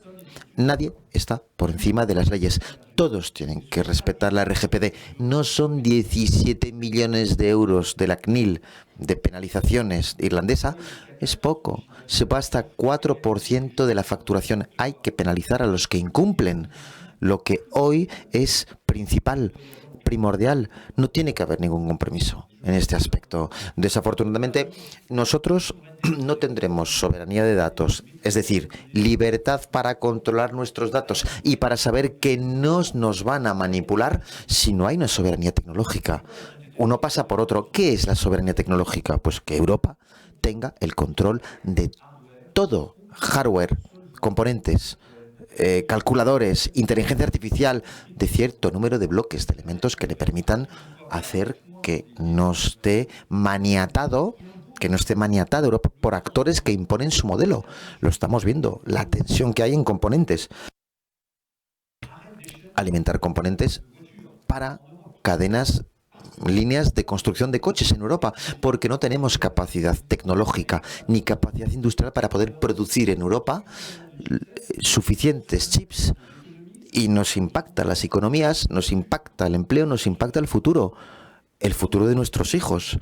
Nadie está por encima de las leyes. Todos tienen que respetar la RGPD. No son 17 millones de euros de la CNIL de penalizaciones irlandesa. Es poco. Se va hasta 4% de la facturación. Hay que penalizar a los que incumplen. Lo que hoy es principal, primordial. No tiene que haber ningún compromiso en este aspecto. Desafortunadamente, nosotros no tendremos soberanía de datos, es decir, libertad para controlar nuestros datos y para saber que no nos van a manipular si no hay una soberanía tecnológica. Uno pasa por otro. ¿Qué es la soberanía tecnológica? Pues que Europa tenga el control de todo, hardware, componentes, calculadores, inteligencia artificial, de cierto número de bloques, de elementos que le permitan hacer que no esté maniatada Europa por actores que imponen su modelo. Lo estamos viendo, la tensión que hay en componentes. Alimentar componentes para líneas de construcción de coches en Europa, porque no tenemos capacidad tecnológica ni capacidad industrial para poder producir en Europa suficientes chips, y nos impacta las economías, nos impacta el empleo, nos impacta el futuro de nuestros hijos.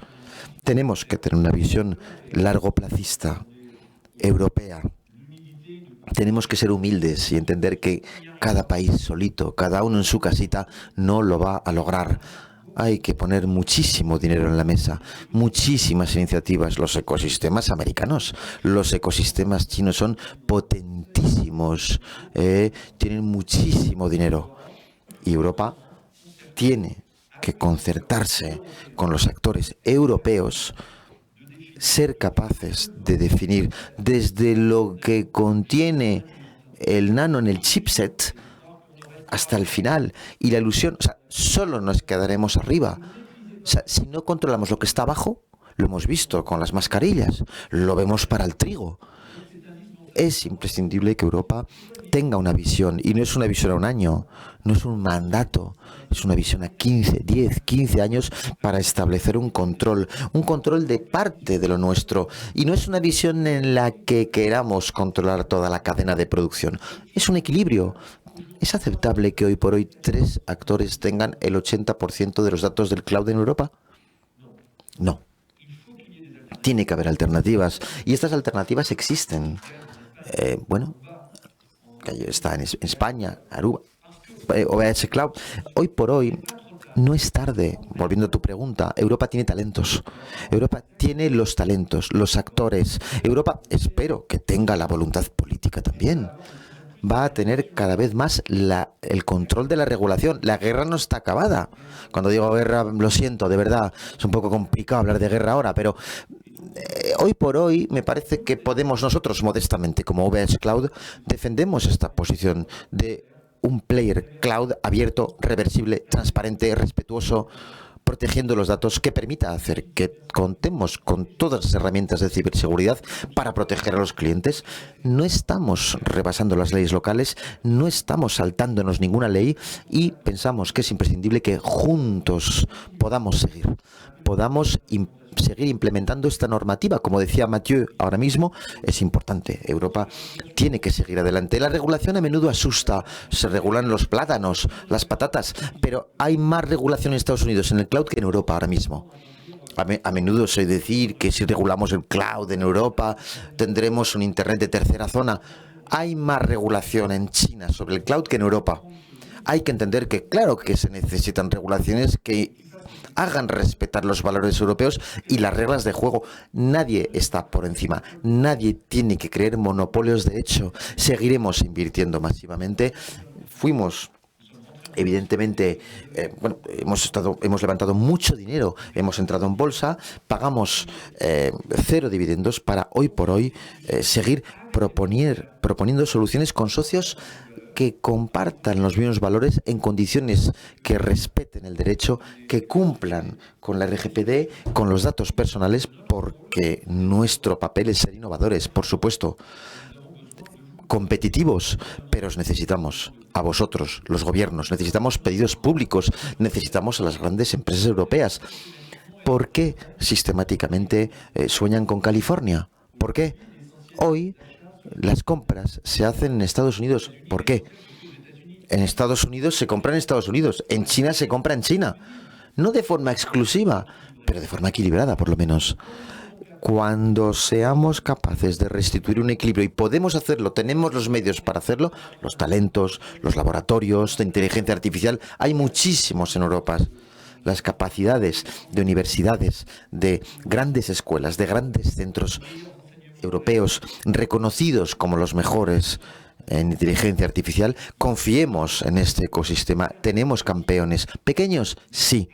Tenemos que tener una visión largoplacista, europea. Tenemos que ser humildes y entender que cada país solito, cada uno en su casita, no lo va a lograr. hay que poner muchísimo dinero en la mesa, muchísimas iniciativas. Los ecosistemas americanos, los ecosistemas chinos son potentísimos, tienen muchísimo dinero. Y Europa tiene que concertarse con los actores europeos, ser capaces de definir desde lo que contiene el nano en el chipset hasta el final. Y la ilusión, o sea, solo nos quedaremos arriba. O sea, si no controlamos lo que está abajo, lo hemos visto con las mascarillas, lo vemos para el trigo. Es imprescindible que Europa tenga una visión, y no es una visión a un año, no es un mandato, es una visión a 10, 15 años para establecer un control de parte de lo nuestro. Y no es una visión en la que queramos controlar toda la cadena de producción, es un equilibrio. ¿Es aceptable que hoy por hoy 3 actores tengan el 80% de los datos del cloud en Europa? No. Tiene que haber alternativas, y estas alternativas existen. Bueno, está en España, Aruba, OVH Cloud. Hoy por hoy no es tarde. Volviendo a tu pregunta, Europa tiene talentos. Europa tiene los talentos, los actores. Europa, espero que tenga la voluntad política también. Va a tener cada vez más el control de la regulación. La guerra no está acabada. Cuando digo guerra, lo siento, de verdad, es un poco complicado hablar de guerra ahora, pero hoy por hoy me parece que podemos nosotros, modestamente, como OVH Cloud, defendemos esta posición de un player cloud abierto, reversible, transparente, respetuoso, protegiendo los datos, que permita hacer que contemos con todas las herramientas de ciberseguridad para proteger a los clientes. No estamos rebasando las leyes locales, no estamos saltándonos ninguna ley, y pensamos que es imprescindible que juntos podamos seguir implementando esta normativa. Como decía Mathieu ahora mismo, es importante. Europa tiene que seguir adelante. La regulación a menudo asusta. Se regulan los plátanos, las patatas, pero hay más regulación en Estados Unidos en el cloud que en Europa ahora mismo. A menudo se decir que si regulamos el cloud en Europa tendremos un Internet de tercera zona. Hay más regulación en China sobre el cloud que en Europa. Hay que entender que claro que se necesitan regulaciones que hagan respetar los valores europeos y las reglas de juego. Nadie está por encima, nadie tiene que creer monopolios de hecho. Seguiremos invirtiendo masivamente. Fuimos, evidentemente, hemos levantado mucho dinero, hemos entrado en bolsa, pagamos 0 dividendos para hoy por hoy seguir proponiendo soluciones con socios que compartan los mismos valores en condiciones que respeten el derecho, que cumplan con la RGPD, con los datos personales, porque nuestro papel es ser innovadores, por supuesto, competitivos, pero os necesitamos a vosotros, los gobiernos, necesitamos pedidos públicos, necesitamos a las grandes empresas europeas. ¿Por qué sistemáticamente sueñan con California? ¿Por qué? Hoy las compras se hacen en Estados Unidos. ¿Por qué? En Estados Unidos se compra en Estados Unidos. En China se compra en China. No de forma exclusiva, pero de forma equilibrada, por lo menos. Cuando seamos capaces de restituir un equilibrio, y podemos hacerlo, tenemos los medios para hacerlo, los talentos, los laboratorios de inteligencia artificial, hay muchísimos en Europa. Las capacidades de universidades, de grandes escuelas, de grandes centros europeos reconocidos como los mejores en inteligencia artificial. Confiemos en este ecosistema. Tenemos campeones pequeños, sí,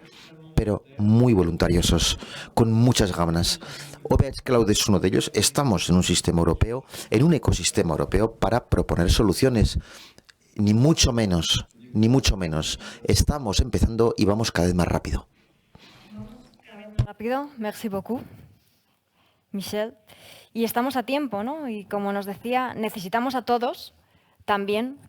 pero muy voluntariosos, con muchas ganas. OVH Cloud es uno de ellos. Estamos en un sistema europeo, en un ecosistema europeo, para proponer soluciones. Ni mucho menos, ni mucho menos. Estamos empezando y vamos cada vez más rápido. Rápido, merci beaucoup, Michel. Y estamos a tiempo, ¿no? Y como nos decía, necesitamos a todos, también,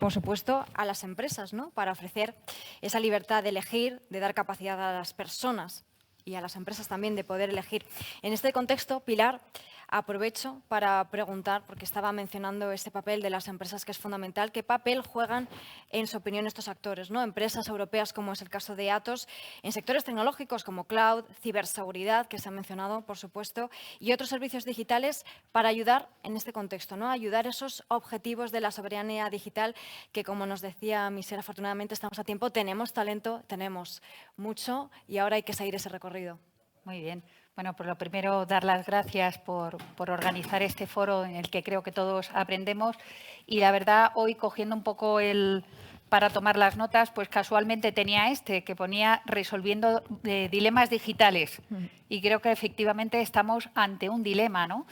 por supuesto, a las empresas, ¿no? Para ofrecer esa libertad de elegir, de dar capacidad a las personas y a las empresas también de poder elegir. En este contexto, Pilar, Aprovecho para preguntar, porque estaba mencionando ese papel de las empresas que es fundamental, ¿qué papel juegan, en su opinión, estos actores, ¿no? Empresas europeas, como es el caso de Atos, en sectores tecnológicos como cloud, ciberseguridad, que se ha mencionado, por supuesto, y otros servicios digitales para ayudar en este contexto, ¿no? Ayudar esos objetivos de la soberanía digital que, como nos decía Michelle, afortunadamente estamos a tiempo, tenemos talento, tenemos mucho y ahora hay que seguir ese recorrido. Muy bien. Bueno, pues lo primero, dar las gracias por organizar este foro en el que creo que todos aprendemos. Y la verdad, hoy cogiendo un poco para tomar las notas, pues casualmente tenía que ponía resolviendo dilemas digitales. Y creo que efectivamente estamos ante un dilema, ¿no?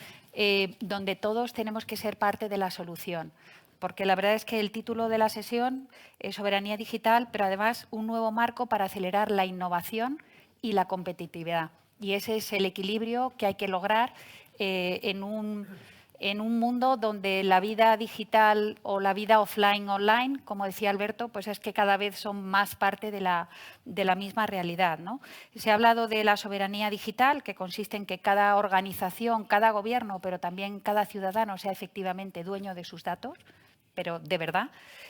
Donde todos tenemos que ser parte de la solución. Porque la verdad es que el título de la sesión es Soberanía Digital, pero además un nuevo marco para acelerar la innovación y la competitividad. Y ese es el equilibrio que hay que lograr en un mundo donde la vida digital o la vida offline-online, como decía Alberto, pues es que cada vez son más parte de la misma realidad, ¿no? Se ha hablado de la soberanía digital, que consiste en que cada organización, cada gobierno, pero también cada ciudadano sea efectivamente dueño de sus datos, pero de verdad,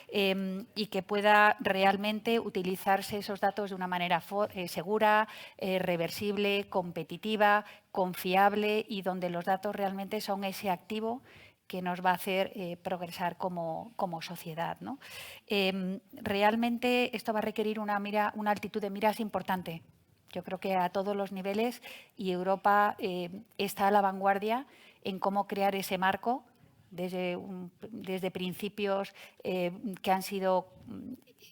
y que pueda realmente utilizarse esos datos de una manera segura, reversible, competitiva, confiable y donde los datos realmente son ese activo que nos va a hacer progresar como sociedad, ¿no? Realmente esto va a requerir una altitud de miras importante. Yo creo que a todos los niveles, y Europa está a la vanguardia en cómo crear ese marco desde principios que han sido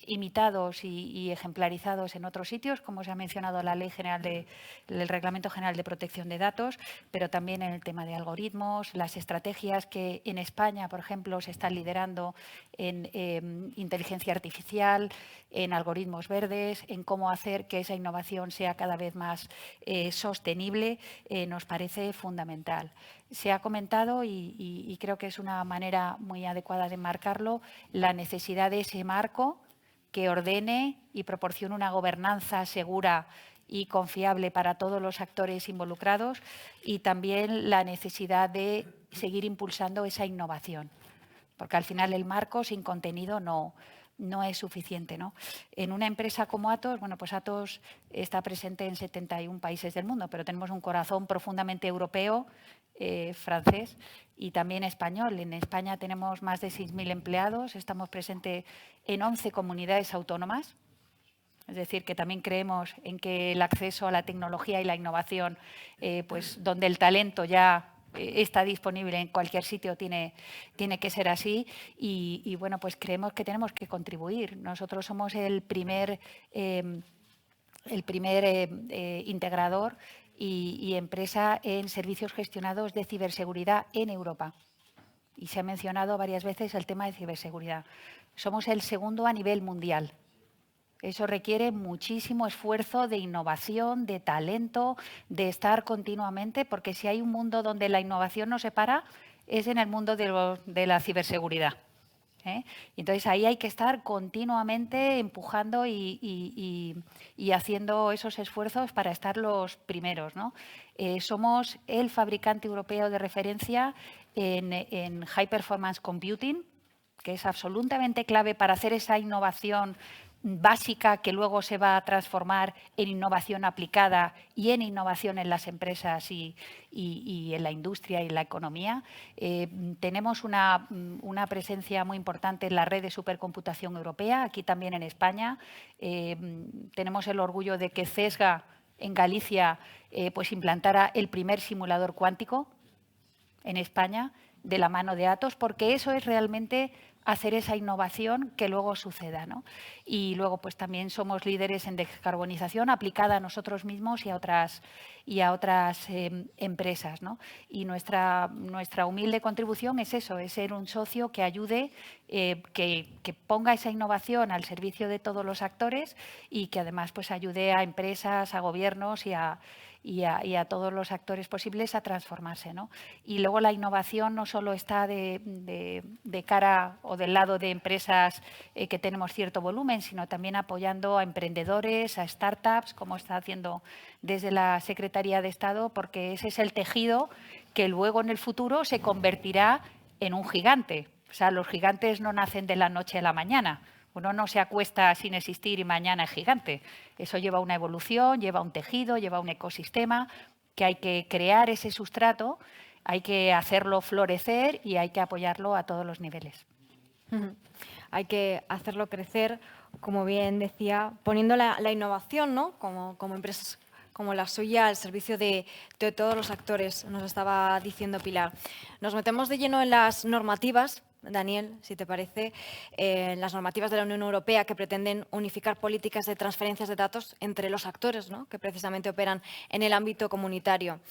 imitados y ejemplarizados en otros sitios, como se ha mencionado la Ley General el Reglamento General de Protección de Datos, pero también en el tema de algoritmos, las estrategias que en España, por ejemplo, se están liderando en inteligencia artificial, en algoritmos verdes, en cómo hacer que esa innovación sea cada vez más sostenible, nos parece fundamental. Se ha comentado, y creo que es una manera muy adecuada de marcarlo, la necesidad de ese marco que ordene y proporcione una gobernanza segura y confiable para todos los actores involucrados, y también la necesidad de seguir impulsando esa innovación, porque al final el marco sin contenido no es suficiente, ¿no? En una empresa como Atos, bueno, pues Atos está presente en 71 países del mundo, pero tenemos un corazón profundamente europeo, francés y también español. En España tenemos más de 6.000 empleados, estamos presentes en 11 comunidades autónomas. Es decir, que también creemos en que el acceso a la tecnología y la innovación, pues donde el talento ya está disponible en cualquier sitio, tiene que ser así. Y bueno, pues creemos que tenemos que contribuir. Nosotros somos el primer integrador y empresa en servicios gestionados de ciberseguridad en Europa. Y se ha mencionado varias veces el tema de ciberseguridad. Somos el segundo a nivel mundial. Eso requiere muchísimo esfuerzo de innovación, de talento, de estar continuamente, porque si hay un mundo donde la innovación no se para, es en el mundo de la ciberseguridad. Entonces, ahí hay que estar continuamente empujando y haciendo esos esfuerzos para estar los primeros, ¿no? Somos el fabricante europeo de referencia en High Performance Computing, que es absolutamente clave para hacer esa innovación básica que luego se va a transformar en innovación aplicada y en innovación en las empresas y en la industria y la economía. Tenemos una presencia muy importante en la red de supercomputación europea, aquí también en España. Tenemos el orgullo de que CESGA en Galicia pues implantara el primer simulador cuántico en España de la mano de Atos, porque eso es realmente hacer esa innovación que luego suceda, ¿no? Y luego pues también somos líderes en descarbonización aplicada a nosotros mismos y a otras empresas, ¿no? Y nuestra humilde contribución es eso, es ser un socio que ayude, que ponga esa innovación al servicio de todos los actores y que además pues ayude a empresas, a gobiernos y a todos los actores posibles a transformarse, ¿no? Y luego la innovación no solo está de cara o del lado de empresas que tenemos cierto volumen, sino también apoyando a emprendedores, a startups, como está haciendo desde la Secretaría de Estado, porque ese es el tejido que luego en el futuro se convertirá en un gigante. O sea, los gigantes no nacen de la noche a la mañana. Uno no se acuesta sin existir y mañana es gigante. Eso lleva una evolución, lleva un tejido, lleva un ecosistema, que hay que crear ese sustrato, hay que hacerlo florecer y hay que apoyarlo a todos los niveles. Hay que hacerlo crecer, como bien decía, poniendo la innovación, ¿no? como empresas como la suya al servicio de todos los actores, nos estaba diciendo Pilar. Nos metemos de lleno en las normativas, Daniel, si te parece, las normativas de la Unión Europea que pretenden unificar políticas de transferencias de datos entre los actores, ¿no? que precisamente operan en el ámbito comunitario.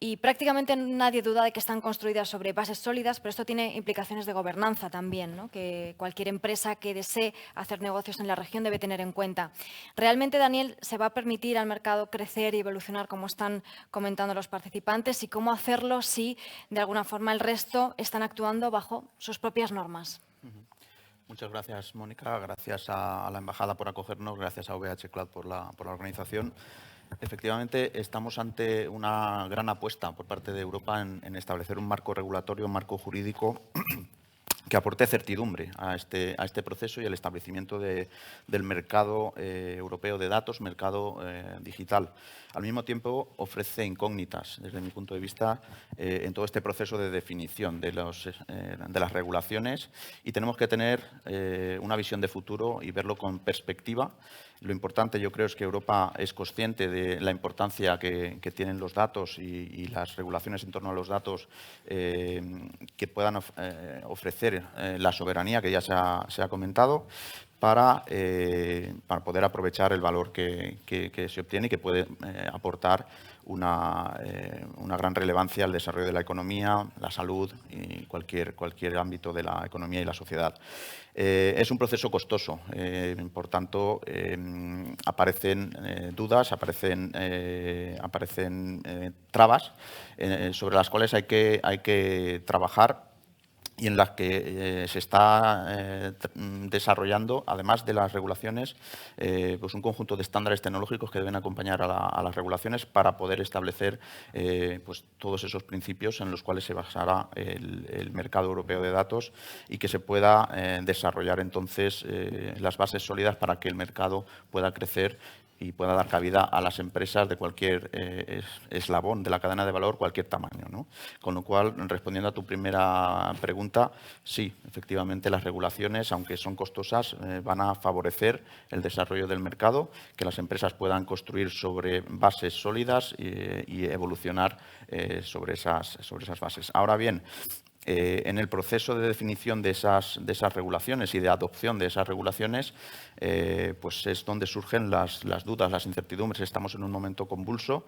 Y prácticamente nadie duda de que están construidas sobre bases sólidas, pero esto tiene implicaciones de gobernanza también, ¿no? que cualquier empresa que desee hacer negocios en la región debe tener en cuenta. ¿Realmente, Daniel, se va a permitir al mercado crecer y evolucionar como están comentando los participantes? ¿Y cómo hacerlo si, de alguna forma, el resto están actuando bajo sus propias normas? Muchas gracias, Mónica. Gracias a la Embajada por acogernos, gracias a VH Cloud por la organización. Efectivamente, estamos ante una gran apuesta por parte de Europa en establecer un marco regulatorio, un marco jurídico que aporte certidumbre a este proceso y al establecimiento del mercado europeo de datos, mercado digital. Al mismo tiempo, ofrece incógnitas, desde mi punto de vista, en todo este proceso de definición de las regulaciones, y tenemos que tener una visión de futuro y verlo con perspectiva. Lo importante, yo creo, es que Europa es consciente de la importancia que tienen los datos y las regulaciones en torno a los datos que puedan ofrecer la soberanía que ya se ha comentado para poder aprovechar el valor que se obtiene y que puede aportar una gran relevancia al desarrollo de la economía, la salud y cualquier ámbito de la economía y la sociedad. Es un proceso costoso, por tanto, aparecen dudas, aparecen trabas sobre las cuales hay que trabajar y en las que se está desarrollando, además de las regulaciones, pues un conjunto de estándares tecnológicos que deben acompañar a las regulaciones para poder establecer pues todos esos principios en los cuales se basará el mercado europeo de datos y que se pueda desarrollar entonces las bases sólidas para que el mercado pueda crecer y pueda dar cabida a las empresas de cualquier eslabón de la cadena de valor, cualquier tamaño, ¿no? Con lo cual, respondiendo a tu primera pregunta, sí, efectivamente las regulaciones, aunque son costosas, van a favorecer el desarrollo del mercado, que las empresas puedan construir sobre bases sólidas y evolucionar sobre esas bases. Ahora bien, en el proceso de definición de esas regulaciones y de adopción de esas regulaciones, pues es donde surgen las dudas, las incertidumbres. Estamos en un momento convulso.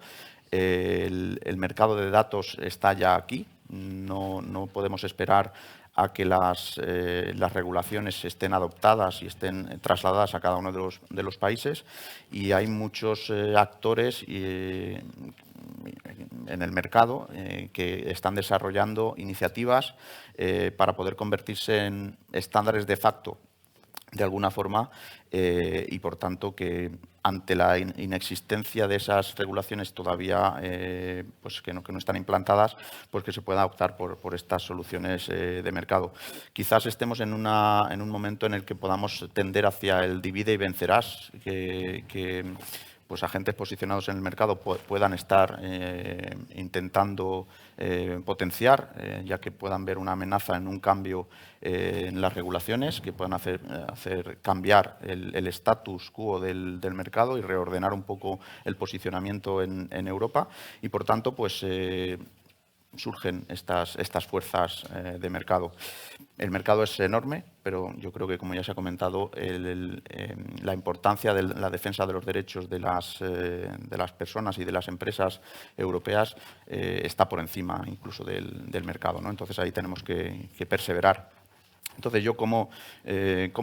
El mercado de datos está ya aquí. No podemos esperar a que las regulaciones estén adoptadas y estén trasladadas a cada uno de los países. Y hay muchos actores en el mercado que están desarrollando iniciativas para poder convertirse en estándares de facto de alguna forma y, por tanto, que ante la inexistencia de esas regulaciones todavía pues que no están implantadas, pues que se pueda optar por estas soluciones de mercado. Quizás estemos en un momento en el que podamos tender hacia el divide y vencerás, que pues agentes posicionados en el mercado puedan estar intentando potenciar, ya que puedan ver una amenaza en un cambio en las regulaciones, que puedan hacer cambiar el status quo del mercado y reordenar un poco el posicionamiento en Europa. Y, por tanto, pues surgen estas fuerzas de mercado. El mercado es enorme, pero yo creo que, como ya se ha comentado, la importancia de la defensa de los derechos de las personas y de las empresas europeas está por encima incluso del mercado, ¿no? Entonces, ahí tenemos que perseverar. Entonces, yo ¿cómo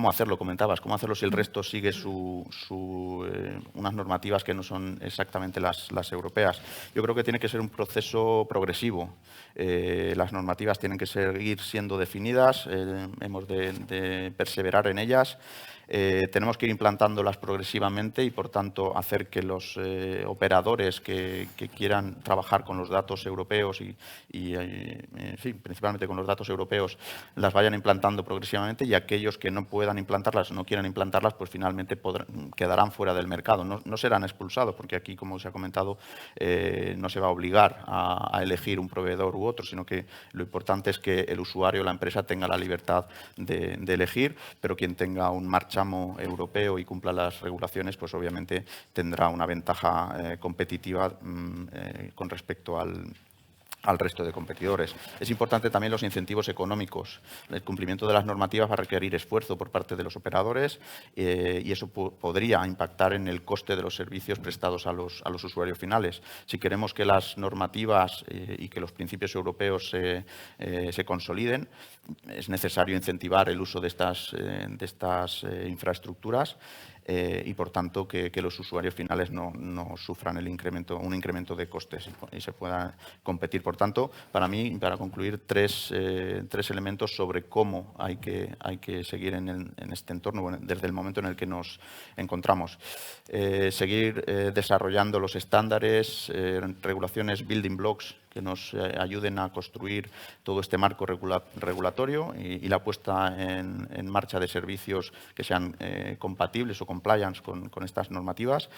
hacerlo? Comentabas, ¿cómo hacerlo si el resto sigue unas normativas que no son exactamente las europeas? Yo creo que tiene que ser un proceso progresivo. Las normativas tienen que seguir siendo definidas, hemos de perseverar en ellas. Tenemos que ir implantándolas progresivamente y, por tanto, hacer que los operadores que quieran trabajar con los datos europeos sí, principalmente con los datos europeos, las vayan implantando progresivamente, y aquellos que no puedan implantarlas, no quieran implantarlas, pues finalmente quedarán fuera del mercado. No serán expulsados, porque aquí, como se ha comentado, no se va a obligar a elegir un proveedor u otro, sino que lo importante es que el usuario o la empresa tenga la libertad de elegir, pero quien tenga un marchamo europeo y cumpla las regulaciones, pues obviamente tendrá una ventaja competitiva con respecto al resto de competidores. Es importante también los incentivos económicos. El cumplimiento de las normativas va a requerir esfuerzo por parte de los operadores y eso podría impactar en el coste de los servicios prestados a los usuarios finales. Si queremos que las normativas y que los principios europeos se consoliden, es necesario incentivar el uso de estas infraestructuras y, por tanto, que los usuarios finales no sufran un incremento de costes y se pueda competir. Por tanto, para mí, para concluir, tres elementos sobre cómo hay que seguir en este entorno desde el momento en el que nos encontramos. Seguir desarrollando los estándares, regulaciones, building blocks, que nos ayuden a construir todo este marco regulatorio y la puesta en marcha de servicios que sean compatibles o compliance con estas normativas.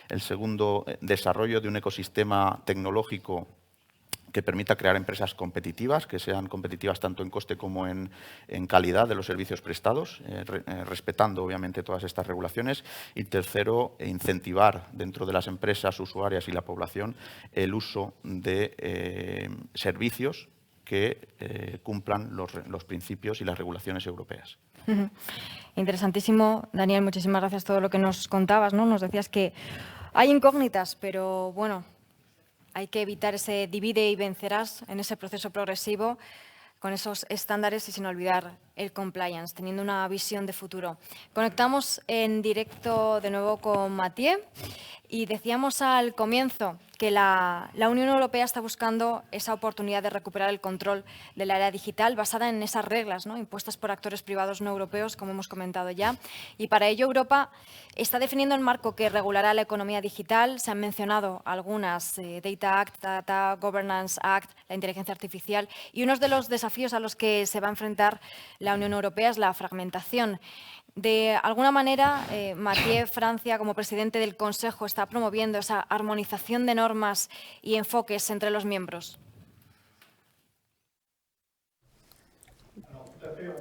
El segundo, desarrollo de un ecosistema tecnológico que permita crear empresas competitivas, que sean competitivas tanto en coste como en calidad de los servicios prestados, respetando obviamente todas estas regulaciones. Y tercero, incentivar dentro de las empresas usuarias y la población el uso de servicios que cumplan los principios y las regulaciones europeas. Interesantísimo, Daniel, muchísimas gracias por todo lo que nos contabas, ¿no? Nos decías que hay incógnitas, pero bueno, hay que evitar ese divide y vencerás en ese proceso progresivo con esos estándares y sin olvidar el compliance, teniendo una visión de futuro. Conectamos en directo de nuevo con Mathieu y decíamos al comienzo que la Unión Europea está buscando esa oportunidad de recuperar el control del área digital basada en esas reglas, ¿no?, impuestas por actores privados no europeos, como hemos comentado ya. Y para ello Europa está definiendo el marco que regulará la economía digital. Se han mencionado algunas, Data Act, Data Governance Act, la inteligencia artificial. Y uno de los desafíos a los que se va a enfrentar la Unión Europea es la fragmentación. De alguna manera, Mathieu, Francia, como presidente del Consejo, está promoviendo esa armonización de normas y enfoques entre los miembros.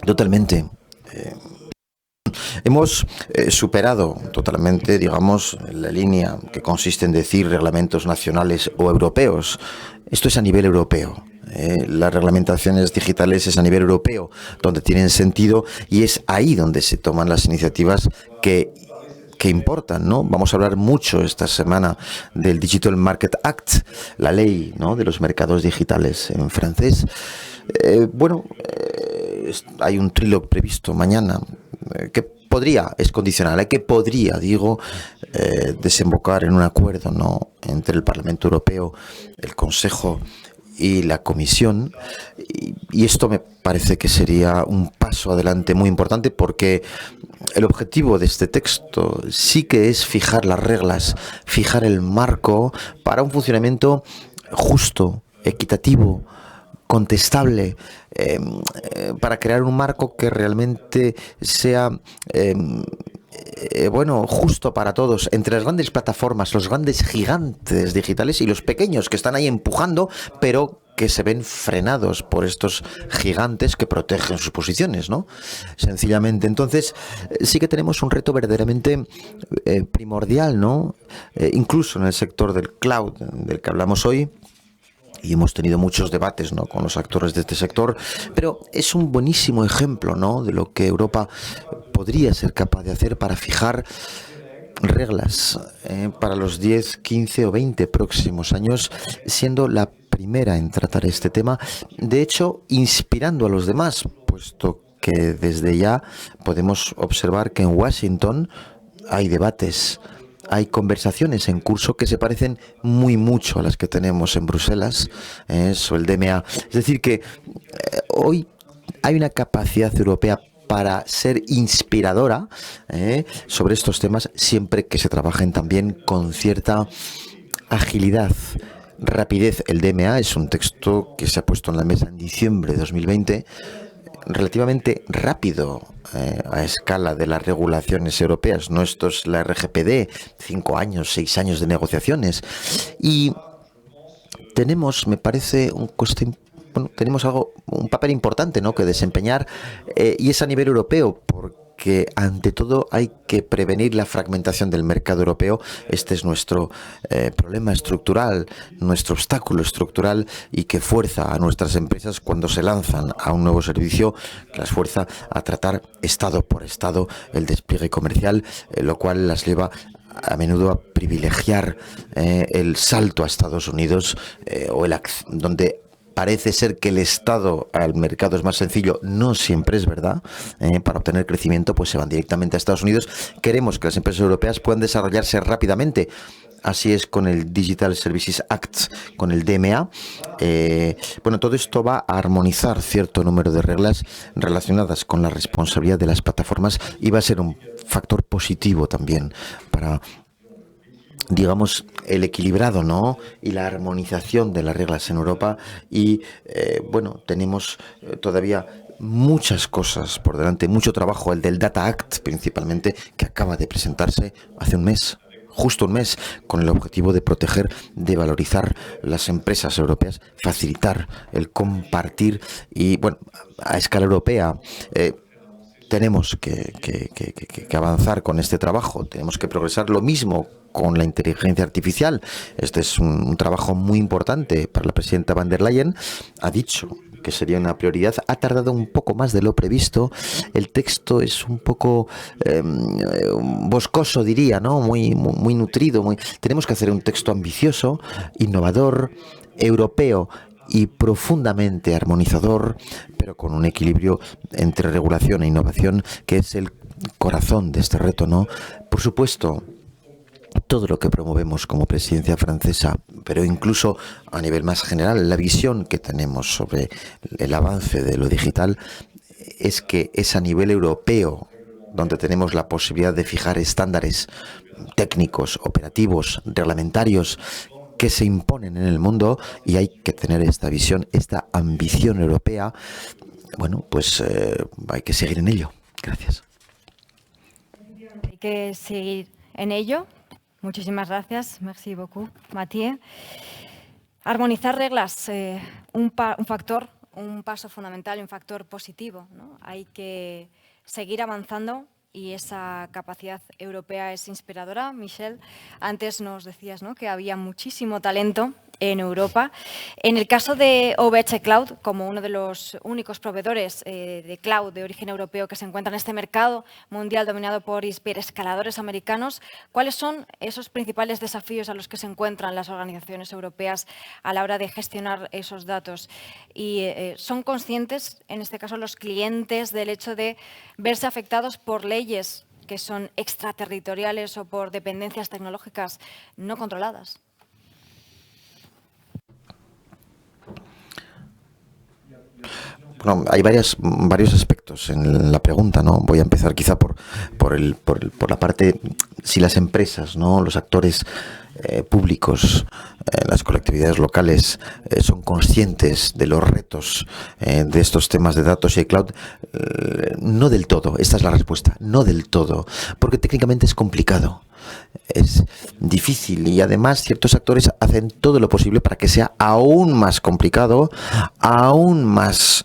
Totalmente. Hemos superado totalmente, digamos, la línea que consiste en decir reglamentos nacionales o europeos. Esto es a nivel europeo. Las reglamentaciones digitales es a nivel europeo, donde tienen sentido, y es ahí donde se toman las iniciativas que importan, ¿no? Vamos a hablar mucho esta semana del Digital Market Act, la ley, ¿no?, de los mercados digitales en francés. Hay un trílogo previsto mañana que podría, es condicional, que podría, desembocar en un acuerdo, ¿no?, entre el Parlamento Europeo, el Consejo y la Comisión, y esto me parece que sería un paso adelante muy importante, porque el objetivo de este texto sí que es fijar las reglas, fijar el marco para un funcionamiento justo, equitativo, contestable, para crear un marco que realmente sea justo para todos, entre las grandes plataformas, los grandes gigantes digitales y los pequeños que están ahí empujando, pero que se ven frenados por estos gigantes que protegen sus posiciones, ¿no? Sencillamente. Entonces, sí que tenemos un reto verdaderamente primordial, ¿no? Incluso en el sector del cloud, del que hablamos hoy, y hemos tenido muchos debates, ¿no?, con los actores de este sector, pero es un buenísimo ejemplo, ¿no?, de lo que Europa podría ser capaz de hacer para fijar reglas para los 10, 15 o 20 próximos años, siendo la primera en tratar este tema, de hecho, inspirando a los demás, puesto que desde ya podemos observar que en Washington hay debates, hay conversaciones en curso que se parecen muy mucho a las que tenemos en Bruselas, sobre el DMA. Es decir, que hoy hay una capacidad europea para ser inspiradora sobre estos temas, siempre que se trabajen también con cierta agilidad, rapidez. El DMA es un texto que se ha puesto en la mesa en diciembre de 2020, relativamente rápido a escala de las regulaciones europeas. No, esto es la RGPD, 5 años, 6 años de negociaciones. Y tenemos, me parece, tenemos un papel importante, ¿no?, que desempeñar, y es a nivel europeo, porque ante todo hay que prevenir la fragmentación del mercado europeo. Este es nuestro problema estructural, nuestro obstáculo estructural, y que fuerza a nuestras empresas cuando se lanzan a un nuevo servicio, que las fuerza a tratar estado por estado el despliegue comercial, lo cual las lleva a menudo a privilegiar el salto a Estados Unidos, donde parece ser que el Estado al mercado es más sencillo. No siempre es verdad. Para obtener crecimiento, pues se van directamente a Estados Unidos. Queremos que las empresas europeas puedan desarrollarse rápidamente. Así es con el Digital Services Act, con el DMA. Todo esto va a armonizar cierto número de reglas relacionadas con la responsabilidad de las plataformas, y va a ser un factor positivo también para, digamos, el equilibrado, ¿no?, y la armonización de las reglas en Europa. Y tenemos todavía muchas cosas por delante, mucho trabajo, el del Data Act principalmente, que acaba de presentarse hace un mes. Justo un mes, con el objetivo de proteger, de valorizar las empresas europeas, facilitar el compartir. Y a escala europea tenemos que avanzar con este trabajo, tenemos que progresar. Lo mismo con la inteligencia artificial. Este es un trabajo muy importante para la presidenta van der Leyen. Ha dicho que sería una prioridad. Ha tardado un poco más de lo previsto. El texto es un poco boscoso, diría, ¿no? Muy nutrido. Tenemos que hacer un texto ambicioso, innovador, europeo y profundamente armonizador, pero con un equilibrio entre regulación e innovación, que es el corazón de este reto, ¿no? Por supuesto, todo lo que promovemos como presidencia francesa, pero incluso a nivel más general, la visión que tenemos sobre el avance de lo digital, es que es a nivel europeo donde tenemos la posibilidad de fijar estándares técnicos, operativos, reglamentarios, que se imponen en el mundo, y hay que tener esta visión, esta ambición europea. Hay que seguir en ello. Gracias. Hay que seguir en ello. Muchísimas gracias. Merci beaucoup, Mathieu. Armonizar reglas, un paso fundamental y un factor positivo, ¿no? Hay que seguir avanzando, y esa capacidad europea es inspiradora. Michel, antes nos decías, ¿no?, que había muchísimo talento en Europa. En el caso de OVH Cloud, como uno de los únicos proveedores de cloud de origen europeo que se encuentra en este mercado mundial dominado por hiperescaladores americanos, ¿cuáles son esos principales desafíos a los que se encuentran las organizaciones europeas a la hora de gestionar esos datos? Y ¿son conscientes, en este caso, los clientes del hecho de verse afectados por leyes que son extraterritoriales o por dependencias tecnológicas no controladas? Hay varios aspectos en la pregunta, ¿no? Voy a empezar quizá por la parte, si las empresas, ¿no?, los actores públicos, las colectividades locales son conscientes de los retos de estos temas de datos y cloud. No del todo, esta es la respuesta, no del todo, porque técnicamente es complicado. Es difícil, y además ciertos actores hacen todo lo posible para que sea aún más complicado, aún más,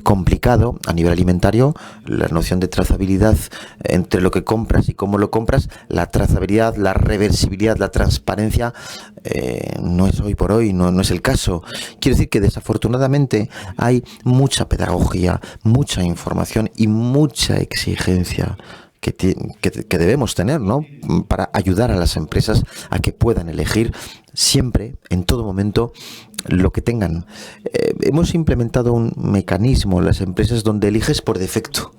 complicado a nivel alimentario. La noción de trazabilidad entre lo que compras y cómo lo compras, la trazabilidad, la reversibilidad, la transparencia, no es hoy por hoy, no es el caso. Quiero decir que desafortunadamente hay mucha pedagogía, mucha información y mucha exigencia que debemos tener, ¿no?, para ayudar a las empresas a que puedan elegir siempre, en todo momento, lo que tengan. Hemos implementado un mecanismo en las empresas donde eliges por defecto.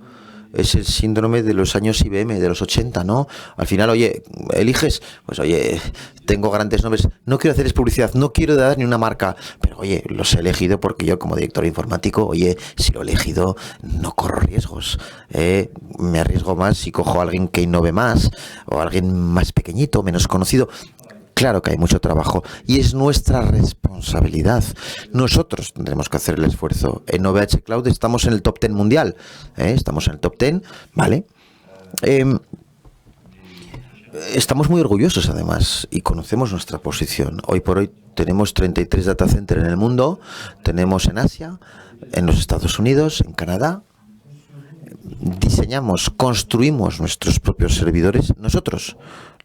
es el síndrome de los años IBM, de los 80, ¿no? Al final, oye, eliges, pues oye, tengo grandes nombres, no quiero hacerles publicidad, no quiero dar ni una marca, pero oye, los he elegido porque yo como director informático, oye, si lo he elegido, no corro riesgos, me arriesgo más si cojo a alguien que innove más, o a alguien más pequeñito, menos conocido. Claro que hay mucho trabajo y es nuestra responsabilidad. Nosotros tendremos que hacer el esfuerzo. En OVH Cloud estamos en el top 10 mundial. Estamos en el top 10, ¿vale? Estamos muy orgullosos además y conocemos nuestra posición. Hoy por hoy tenemos 33 data centers en el mundo. Tenemos en Asia, en los Estados Unidos, en Canadá. Diseñamos, construimos nuestros propios servidores nosotros.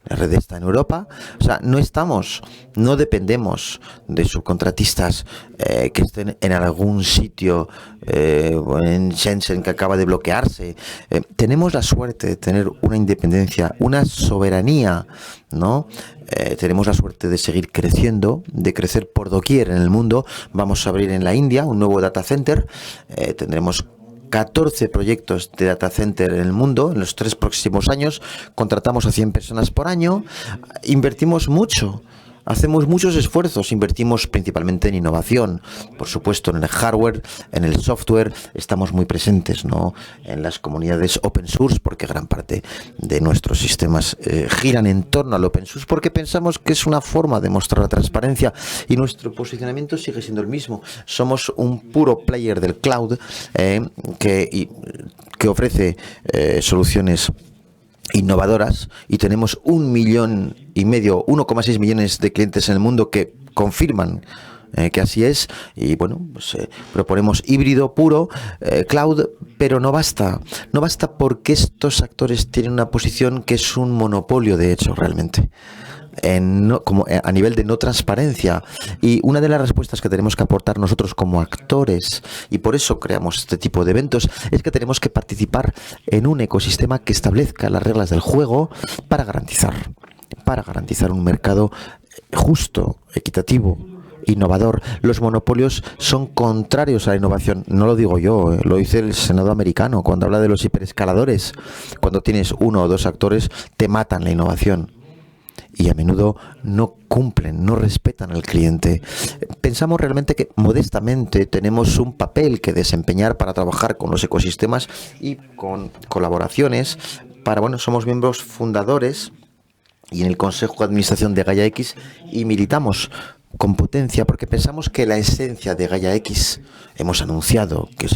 La red está en Europa, o sea, no dependemos de subcontratistas que estén en algún sitio, en Shenzhen que acaba de bloquearse. Tenemos la suerte de tener una independencia, una soberanía, ¿no? Tenemos la suerte de seguir creciendo, de crecer por doquier en el mundo. Vamos a abrir en la India un nuevo data center, tendremos 14 proyectos de data center en el mundo en los 3 próximos años, contratamos a 100 personas por año, invertimos mucho, hacemos muchos esfuerzos, invertimos principalmente en innovación, por supuesto en el hardware, en el software, estamos muy presentes, ¿no?, en las comunidades open source, porque gran parte de nuestros sistemas giran en torno al open source, porque pensamos que es una forma de mostrar la transparencia y nuestro posicionamiento sigue siendo el mismo. Somos un puro player del cloud que ofrece soluciones innovadoras y tenemos 1,5 millones, 1,6 millones de clientes en el mundo que confirman que así es. Y bueno, pues proponemos híbrido puro, cloud, pero no basta porque estos actores tienen una posición que es un monopolio de hecho realmente. Como a nivel de no transparencia, y una de las respuestas que tenemos que aportar nosotros como actores, y por eso creamos este tipo de eventos, es que tenemos que participar en un ecosistema que establezca las reglas del juego para garantizar un mercado justo, equitativo, innovador. Los monopolios son contrarios a la innovación. No lo digo yo, lo dice el Senado americano cuando habla de los hiperescaladores. Cuando tienes 1 o 2 actores, te matan la innovación. Y a menudo no cumplen, no respetan al cliente. Pensamos realmente que modestamente tenemos un papel que desempeñar para trabajar con los ecosistemas y con colaboraciones. Somos miembros fundadores y en el Consejo de Administración de Gaia X y militamos con potencia porque pensamos que la esencia de Gaia X, hemos anunciado que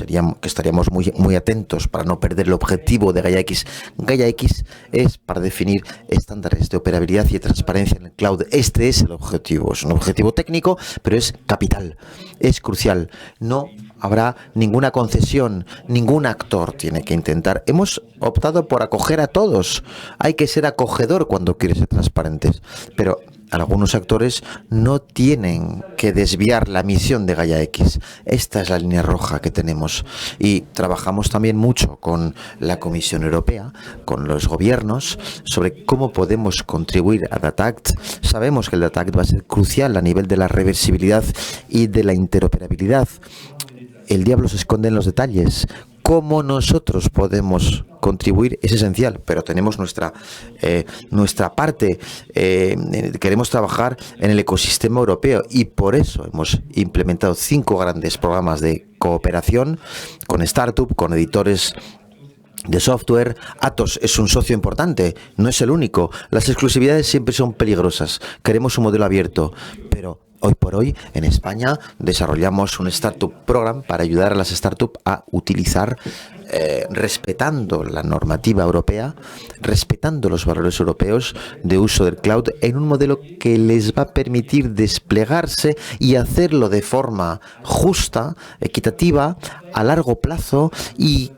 estaríamos muy atentos para no perder el objetivo de Gaia X. Gaia X es para definir estándares de operabilidad y de transparencia en el cloud. Este es el objetivo, es un objetivo técnico, pero es capital, es crucial. No habrá ninguna concesión, ningún actor tiene que intentar. Hemos optado por acoger a todos. Hay que ser acogedor cuando quieres ser transparentes, pero algunos actores no tienen que desviar la misión de Gaia X. Esta es la línea roja que tenemos y trabajamos también mucho con la Comisión Europea, con los gobiernos, sobre cómo podemos contribuir a Data Act. Sabemos que el Data Act va a ser crucial a nivel de la reversibilidad y de la interoperabilidad. El diablo se esconde en los detalles. Cómo nosotros podemos contribuir es esencial, pero tenemos nuestra parte. Queremos trabajar en el ecosistema europeo y por eso hemos implementado 5 grandes programas de cooperación con startup, con editores de software. Atos es un socio importante, no es el único. Las exclusividades siempre son peligrosas. Queremos un modelo abierto, pero hoy por hoy, en España, desarrollamos un Startup Program para ayudar a las startups a utilizar, respetando la normativa europea, respetando los valores europeos de uso del cloud, en un modelo que les va a permitir desplegarse y hacerlo de forma justa, equitativa, a largo plazo. Y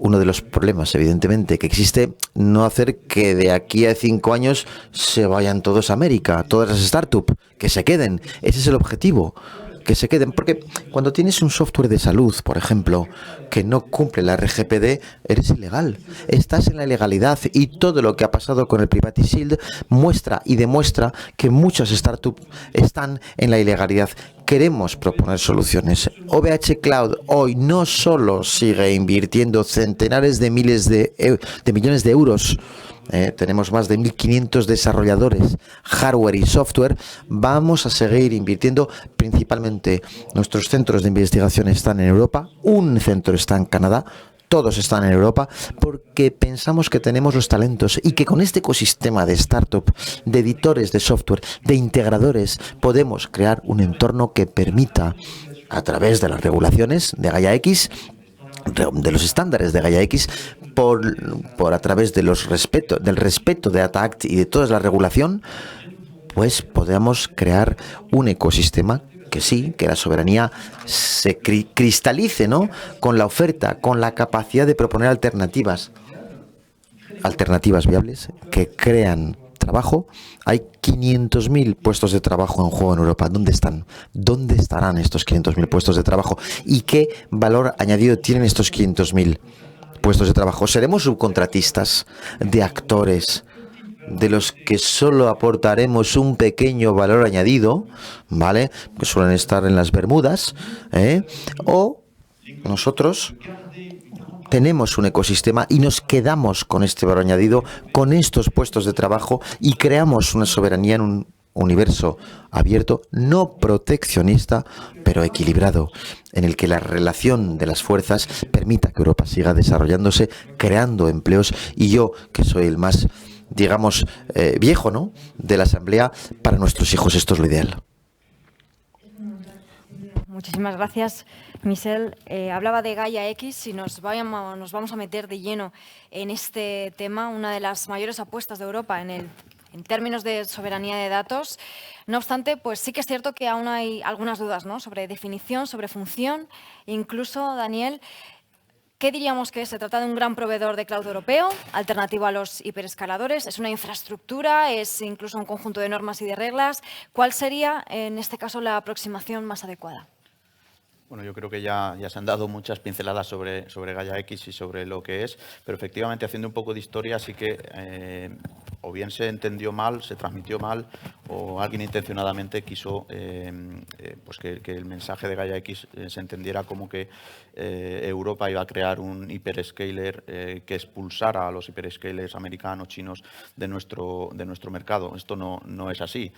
uno de los problemas, evidentemente, que existe, no hacer que de aquí a 5 años se vayan todos a América, todas las startups, que se queden. Ese es el objetivo. que se queden, porque cuando tienes un software de salud, por ejemplo, que no cumple la RGPD, eres ilegal. Estás en la ilegalidad y todo lo que ha pasado con el Privacy Shield muestra y demuestra que muchas startups están en la ilegalidad. Queremos proponer soluciones. OVH Cloud hoy no solo sigue invirtiendo centenares de miles de millones de euros. Tenemos más de 1.500 desarrolladores, hardware y software. Vamos a seguir invirtiendo. Principalmente nuestros centros de investigación están en Europa. Un centro está en Canadá. Todos están en Europa porque pensamos que tenemos los talentos y que con este ecosistema de startup, de editores de software, de integradores, podemos crear un entorno que permita, a través de las regulaciones de Gaia X, de los estándares de Gaia X, por a través de del respeto de Data Act y de toda la regulación, pues podamos crear un ecosistema que sí, que la soberanía se cristalice, ¿no?, con la oferta, con la capacidad de proponer alternativas viables que crean trabajo. Hay 500.000 puestos de trabajo en juego en Europa. ¿Dónde están? ¿Dónde estarán estos 500.000 puestos de trabajo? ¿Y qué valor añadido tienen estos 500.000 puestos de trabajo? ¿Seremos subcontratistas de actores de los que solo aportaremos un pequeño valor añadido, ¿vale?, que suelen estar en las Bermudas, o nosotros tenemos un ecosistema y nos quedamos con este valor añadido, con estos puestos de trabajo y creamos una soberanía en un universo abierto, no proteccionista, pero equilibrado, en el que la relación de las fuerzas permita que Europa siga desarrollándose, creando empleos, y yo, que soy el más, digamos, viejo, ¿no?, de la Asamblea, para nuestros hijos esto es lo ideal. Muchísimas gracias, Michel. Hablaba de Gaia X y nos vamos a meter de lleno en este tema, una de las mayores apuestas de Europa en términos de soberanía de datos. No obstante, pues sí que es cierto que aún hay algunas dudas, ¿no?, sobre definición, sobre función. Incluso, Daniel, ¿qué diríamos que es? ¿Se trata de un gran proveedor de cloud europeo, alternativo a los hiperescaladores? ¿Es una infraestructura? ¿Es incluso un conjunto de normas y de reglas? ¿Cuál sería, en este caso, la aproximación más adecuada? Bueno, yo creo que ya se han dado muchas pinceladas sobre Gaia X y sobre lo que es, pero efectivamente, haciendo un poco de historia, sí que o bien se entendió mal, se transmitió mal, o alguien intencionadamente quiso pues que el mensaje de Gaia X se entendiera como que Europa iba a crear un hiperscaler que expulsara a los hiperscalers americanos, chinos de nuestro mercado. Esto no es así.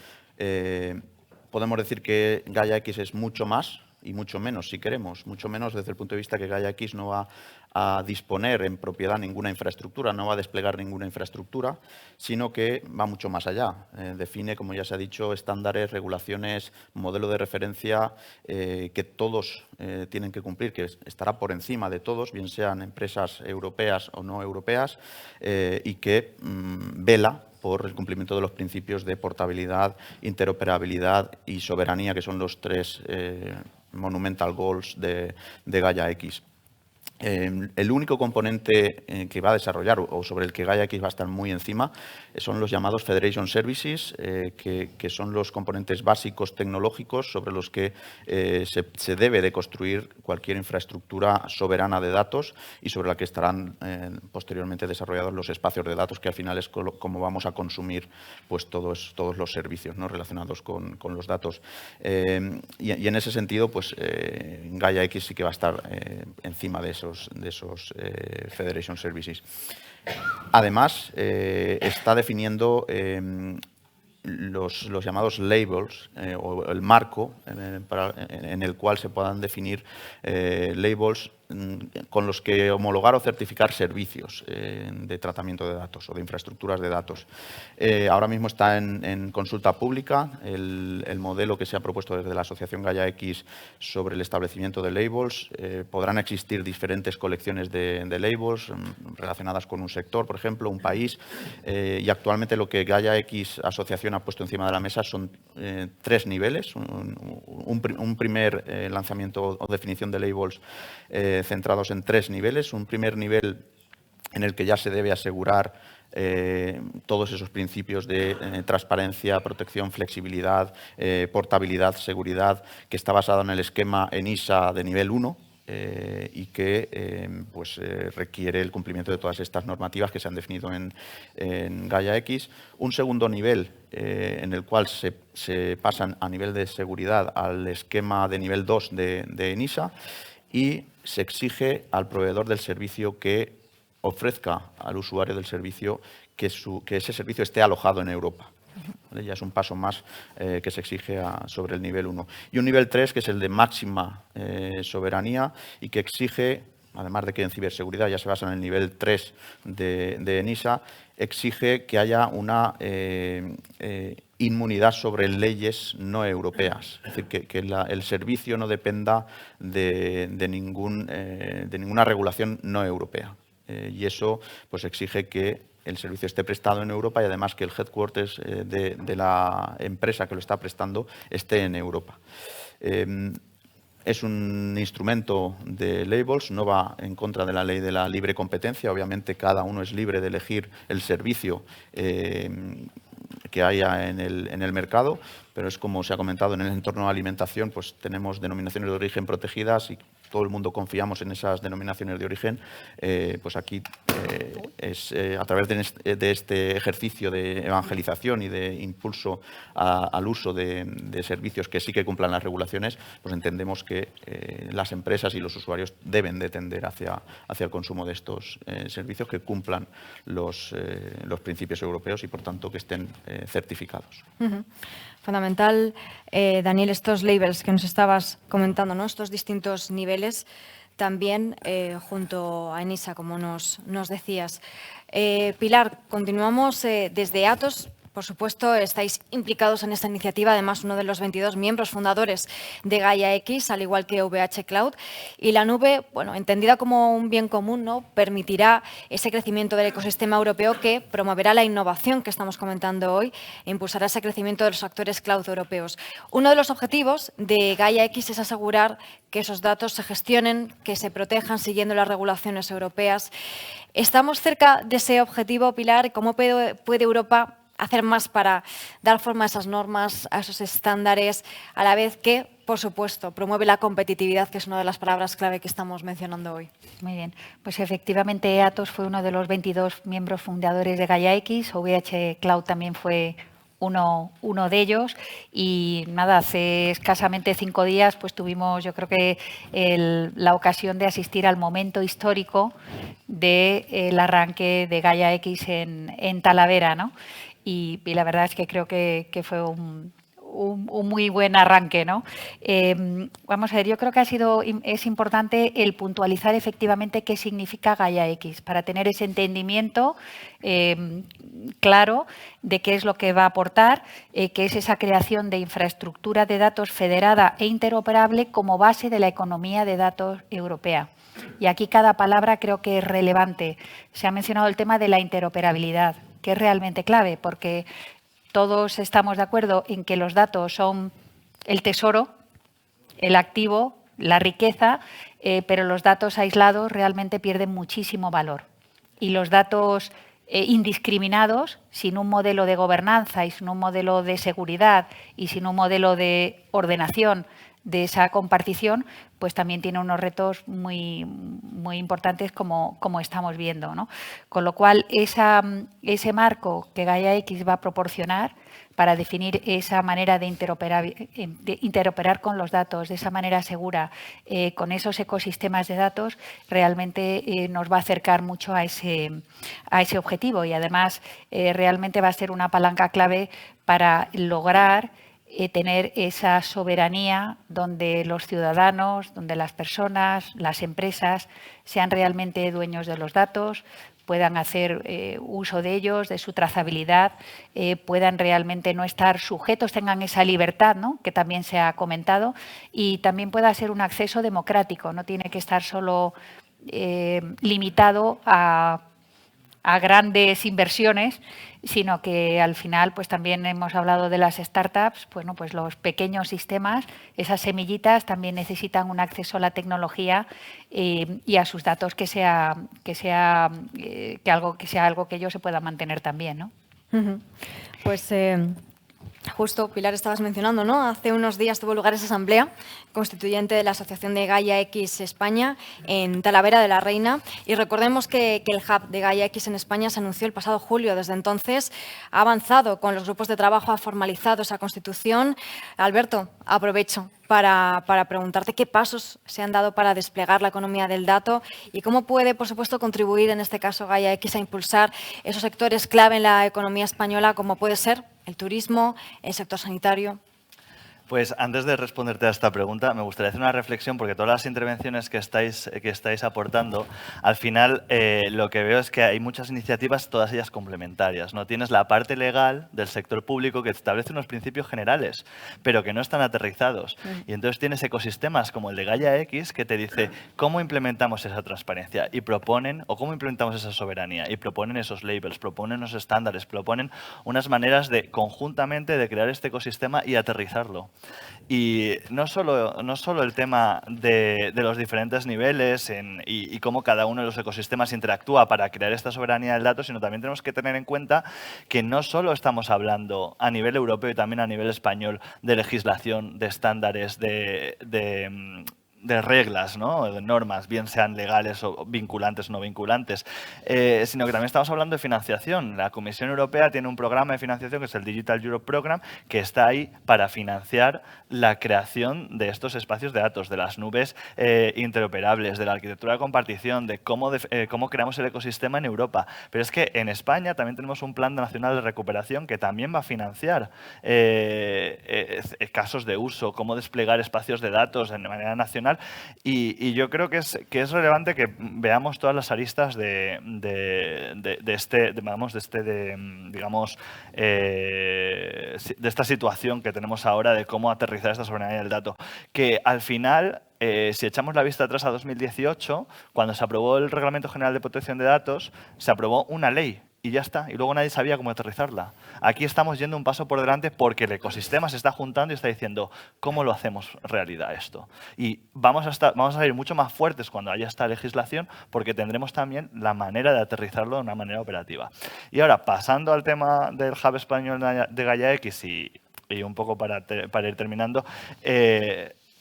Podemos decir que Gaia X es mucho más y mucho menos, si queremos, mucho menos desde el punto de vista que Gaia X no va a disponer en propiedad ninguna infraestructura, no va a desplegar ninguna infraestructura, sino que va mucho más allá. Define, como ya se ha dicho, estándares, regulaciones, modelo de referencia que todos tienen que cumplir, que estará por encima de todos, bien sean empresas europeas o no europeas, y que vela por el cumplimiento de los principios de portabilidad, interoperabilidad y soberanía, que son los tres monumental goals de Gaia X. El único componente que va a desarrollar o sobre el que Gaia X va a estar muy encima son los llamados Federation Services, que son los componentes básicos tecnológicos sobre los que se debe de construir cualquier infraestructura soberana de datos y sobre la que estarán posteriormente desarrollados los espacios de datos, que al final es como vamos a consumir pues todos los servicios, ¿no?, relacionados con los datos. Y en ese sentido, pues Gaia X sí que va a estar encima de esos Federation Services. Además, está definiendo los llamados labels o el marco en el cual se puedan definir labels con los que homologar o certificar servicios de tratamiento de datos o de infraestructuras de datos. Ahora mismo está en consulta pública el modelo que se ha propuesto desde la Asociación Gaia X sobre el establecimiento de labels. Podrán existir diferentes colecciones de labels relacionadas con un sector, por ejemplo, un país, y actualmente lo que Gaia X Asociación ha puesto encima de la mesa son 3 niveles. Un primer lanzamiento o definición de labels centrados en 3 niveles. Un primer nivel en el que ya se debe asegurar todos esos principios de transparencia, protección, flexibilidad, portabilidad, seguridad, que está basado en el esquema ENISA de nivel 1 y que requiere el cumplimiento de todas estas normativas que se han definido en Gaia X. Un segundo nivel en el cual se pasan a nivel de seguridad al esquema de nivel 2 de ENISA y se exige al proveedor del servicio que ofrezca al usuario del servicio que ese servicio esté alojado en Europa. ¿Vale? Ya es un paso más que se exige sobre el nivel 1. Y un nivel 3, que es el de máxima soberanía y que exige, además de que en ciberseguridad ya se basa en el nivel 3 de ENISA, exige que haya una inmunidad sobre leyes no europeas. Es decir, que el servicio no dependa de ninguna regulación no europea. Y eso pues exige que el servicio esté prestado en Europa y además que el headquarters de la empresa que lo está prestando esté en Europa. Es un instrumento de labels, no va en contra de la ley de la libre competencia. Obviamente cada uno es libre de elegir el servicio que haya en el mercado, pero es como se ha comentado en el entorno de alimentación, pues tenemos denominaciones de origen protegidas y todo el mundo confiamos en esas denominaciones de origen. Pues aquí es a través de este ejercicio de evangelización y de impulso al uso de servicios que sí que cumplan las regulaciones, pues entendemos que las empresas y los usuarios deben de tender hacia el consumo de estos servicios que cumplan los principios europeos y, por tanto, que estén certificados. Fundamental, Daniel, estos labels que nos estabas comentando, ¿no? Estos distintos niveles, también junto a ENISA, como nos decías. Pilar, continuamos desde Atos. Por supuesto, estáis implicados en esta iniciativa, además uno de los 22 miembros fundadores de Gaia X, al igual que VH Cloud. Y la nube, bueno, entendida como un bien común, ¿no?, permitirá ese crecimiento del ecosistema europeo que promoverá la innovación que estamos comentando hoy e impulsará ese crecimiento de los actores cloud europeos. Uno de los objetivos de Gaia X es asegurar que esos datos se gestionen, que se protejan siguiendo las regulaciones europeas. ¿Estamos cerca de ese objetivo, Pilar? ¿Cómo puede Europa hacer más para dar forma a esas normas, a esos estándares, a la vez que, por supuesto, promueve la competitividad, que es una de las palabras clave que estamos mencionando hoy? Muy bien. Pues efectivamente Atos fue uno de los 22 miembros fundadores de Gaia X, VH Cloud también fue uno de ellos y nada, hace escasamente 5 días pues tuvimos, yo creo que la ocasión de asistir al momento histórico del arranque de Gaia X en Talavera, ¿no? Y la verdad es que creo que fue un muy buen arranque, ¿no? Vamos a ver, yo creo que es importante el puntualizar efectivamente qué significa Gaia X para tener ese entendimiento claro de qué es lo que va a aportar, que es esa creación de infraestructura de datos federada e interoperable como base de la economía de datos europea. Y aquí cada palabra creo que es relevante. Se ha mencionado el tema de la interoperabilidad, que es realmente clave, porque todos estamos de acuerdo en que los datos son el tesoro, el activo, la riqueza, pero los datos aislados realmente pierden muchísimo valor. Y los datos indiscriminados, sin un modelo de gobernanza y sin un modelo de seguridad y sin un modelo de ordenación de esa compartición, pues también tiene unos retos muy importantes como estamos viendo, ¿no? Con lo cual, ese marco que Gaia X va a proporcionar para definir esa manera de interoperar con los datos de esa manera segura, con esos ecosistemas de datos, realmente nos va a acercar mucho a ese objetivo y además realmente va a ser una palanca clave para lograr tener esa soberanía donde los ciudadanos, donde las personas, las empresas sean realmente dueños de los datos, puedan hacer uso de ellos, de su trazabilidad, puedan realmente no estar sujetos, tengan esa libertad, ¿no?, que también se ha comentado, y también pueda ser un acceso democrático, no tiene que estar solo limitado a a grandes inversiones, sino que al final pues también hemos hablado de las startups, bueno, pues los pequeños sistemas, esas semillitas también necesitan un acceso a la tecnología y a sus datos que sea algo que ellos se puedan mantener también, ¿no? Pues justo, Pilar, estabas mencionando, ¿no? Hace unos días tuvo lugar esa asamblea constituyente de la Asociación de Gaia X España en Talavera de la Reina. Y recordemos que el hub de Gaia X en España se anunció el pasado julio. Desde entonces ha avanzado con los grupos de trabajo, ha formalizado esa constitución. Alberto, aprovecho para preguntarte qué pasos se han dado para desplegar la economía del dato y cómo puede, por supuesto, contribuir, en este caso, Gaia X a impulsar esos sectores clave en la economía española, como puede ser el turismo, el sector sanitario. Pues antes de responderte a esta pregunta, me gustaría hacer una reflexión porque todas las intervenciones que estáis aportando, al final lo que veo es que hay muchas iniciativas, todas ellas complementarias, ¿no? Tienes la parte legal del sector público que establece unos principios generales, pero que no están aterrizados. Y entonces tienes ecosistemas como el de Gaia X que te dice cómo implementamos esa transparencia y proponen, o cómo implementamos esa soberanía, y proponen esos labels, proponen unos estándares, proponen unas maneras de conjuntamente de crear este ecosistema y aterrizarlo. Y no solo el tema de los diferentes niveles y cómo cada uno de los ecosistemas interactúa para crear esta soberanía del dato, sino también tenemos que tener en cuenta que no solo estamos hablando a nivel europeo y también a nivel español de legislación, de estándares, de reglas, ¿no? De normas, bien sean legales o vinculantes o no vinculantes, sino que también estamos hablando de financiación. La Comisión Europea tiene un programa de financiación que es el Digital Europe Program, que está ahí para financiar la creación de estos espacios de datos, de las nubes interoperables, de la arquitectura de compartición, de cómo creamos el ecosistema en Europa. Pero es que en España también tenemos un Plan Nacional de Recuperación que también va a financiar casos de uso, cómo desplegar espacios de datos de manera nacional. Y yo creo que es relevante que veamos todas las aristas de esta situación que tenemos ahora de cómo aterrizar esta soberanía del dato. Que al final, si echamos la vista atrás a 2018, cuando se aprobó el Reglamento General de Protección de Datos, se aprobó una ley. Y ya está. Y luego nadie sabía cómo aterrizarla. Aquí estamos yendo un paso por delante porque el ecosistema se está juntando y está diciendo ¿cómo lo hacemos realidad esto? Y vamos a salir mucho más fuertes cuando haya esta legislación porque tendremos también la manera de aterrizarlo de una manera operativa. Y ahora, pasando al tema del hub español de Gaia X y un poco para ir terminando,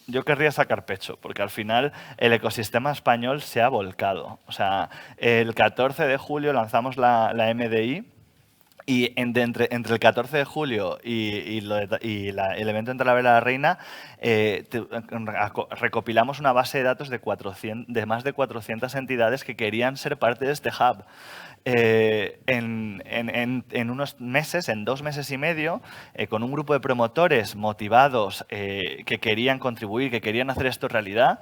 yo querría sacar pecho, porque al final el ecosistema español se ha volcado. O sea, el 14 de julio lanzamos la MDI y entre el 14 de julio y el evento en Talavera de la Reina recopilamos una base de datos de más de 400 entidades que querían ser parte de este hub. En unos meses, en 2 meses y medio, con un grupo de promotores motivados que querían contribuir, que querían hacer esto realidad,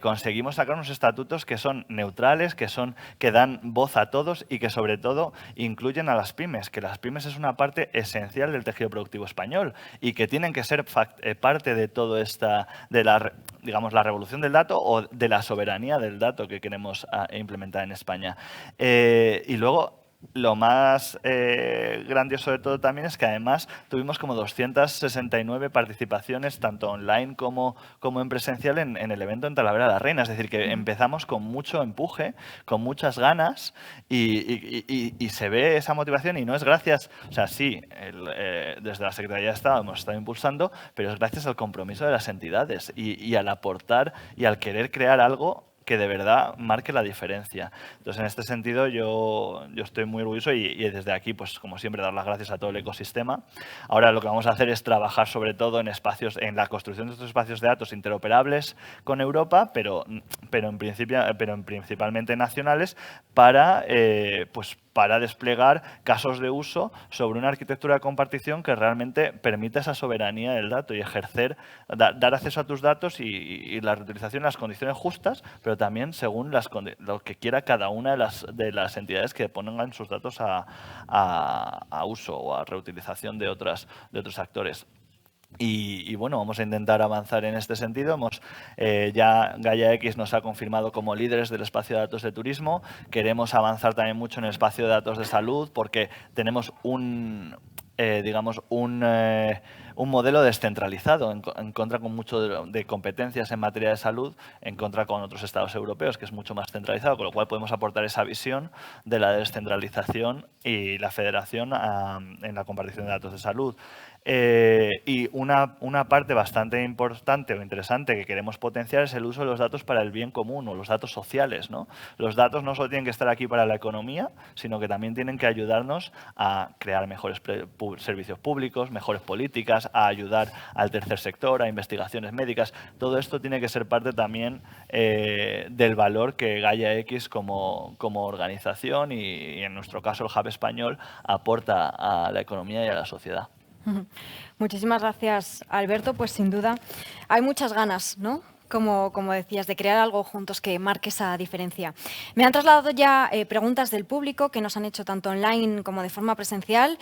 conseguimos sacar unos estatutos que son neutrales, que dan voz a todos y que sobre todo incluyen a las pymes, que las pymes es una parte esencial del tejido productivo español y que tienen que ser parte de todo la revolución del dato o de la soberanía del dato que queremos implementar en España. Y luego, lo más grandioso de todo también es que además tuvimos como 269 participaciones, tanto online como en presencial, en el evento en Talavera de la Reina. Es decir, que empezamos con mucho empuje, con muchas ganas y se ve esa motivación y no es gracias, o sea, sí, desde la Secretaría de Estado hemos estado impulsando, pero es gracias al compromiso de las entidades y al aportar y al querer crear algo que de verdad marque la diferencia. Entonces, en este sentido, yo estoy muy orgulloso y desde aquí, pues como siempre, dar las gracias a todo el ecosistema. Ahora lo que vamos a hacer es trabajar sobre todo en la construcción de estos espacios de datos interoperables con Europa, pero principalmente nacionales, para desplegar casos de uso sobre una arquitectura de compartición que realmente permita esa soberanía del dato y dar acceso a tus datos y la reutilización en las condiciones justas, pero también según lo que quiera cada una de las entidades que pongan sus datos a uso o a reutilización de otros actores. Y bueno, vamos a intentar avanzar en este sentido. Ya Gaia X nos ha confirmado como líderes del espacio de datos de turismo. Queremos avanzar también mucho en el espacio de datos de salud porque tenemos un modelo descentralizado en contra con mucho de competencias en materia de salud, en contra con otros estados europeos, que es mucho más centralizado, con lo cual podemos aportar esa visión de la descentralización y la federación en la compartición de datos de salud. Y una parte bastante importante o interesante que queremos potenciar es el uso de los datos para el bien común o los datos sociales, ¿no? Los datos no solo tienen que estar aquí para la economía, sino que también tienen que ayudarnos a crear mejores servicios públicos, mejores políticas, a ayudar al tercer sector, a investigaciones médicas. Todo esto tiene que ser parte también del valor que Gaia X como organización y en nuestro caso el Hub español aporta a la economía y a la sociedad. Muchísimas gracias, Alberto. Pues sin duda hay muchas ganas, ¿no? Como decías, de crear algo juntos que marque esa diferencia. Me han trasladado ya preguntas del público que nos han hecho tanto online como de forma presencial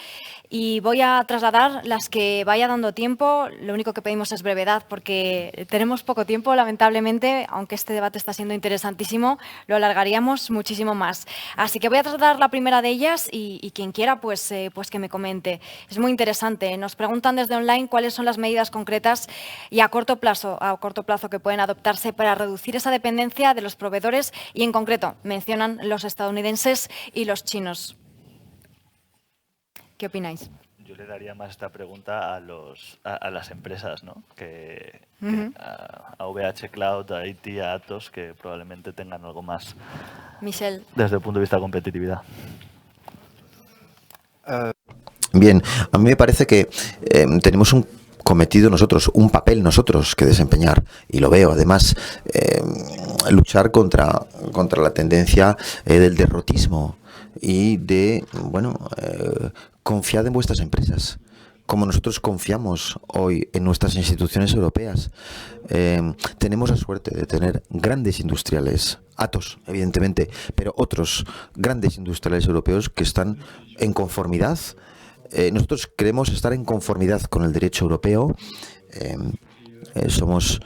y voy a trasladar las que vaya dando tiempo. Lo único que pedimos es brevedad porque tenemos poco tiempo, lamentablemente, aunque este debate está siendo interesantísimo, lo alargaríamos muchísimo más. Así que voy a trasladar la primera de ellas y quien quiera pues que me comente. Es muy interesante. Nos preguntan desde online cuáles son las medidas concretas y a corto plazo que pueden adoptarse para reducir esa dependencia de los proveedores y, en concreto, mencionan los estadounidenses y los chinos. ¿Qué opináis? Yo le daría más esta pregunta a las empresas, ¿no? A VH Cloud, a IT, a Atos, que probablemente tengan algo más Michel. Desde el punto de vista de competitividad. Bien, a mí me parece que tenemos un cometido nosotros, un papel nosotros que desempeñar, y lo veo además, luchar contra la tendencia del derrotismo y de, confiad en vuestras empresas, como nosotros confiamos hoy en nuestras instituciones europeas. Tenemos la suerte de tener grandes industriales, Atos, evidentemente, pero otros grandes industriales europeos que están en conformidad. Nosotros queremos estar en conformidad con el derecho europeo. Somos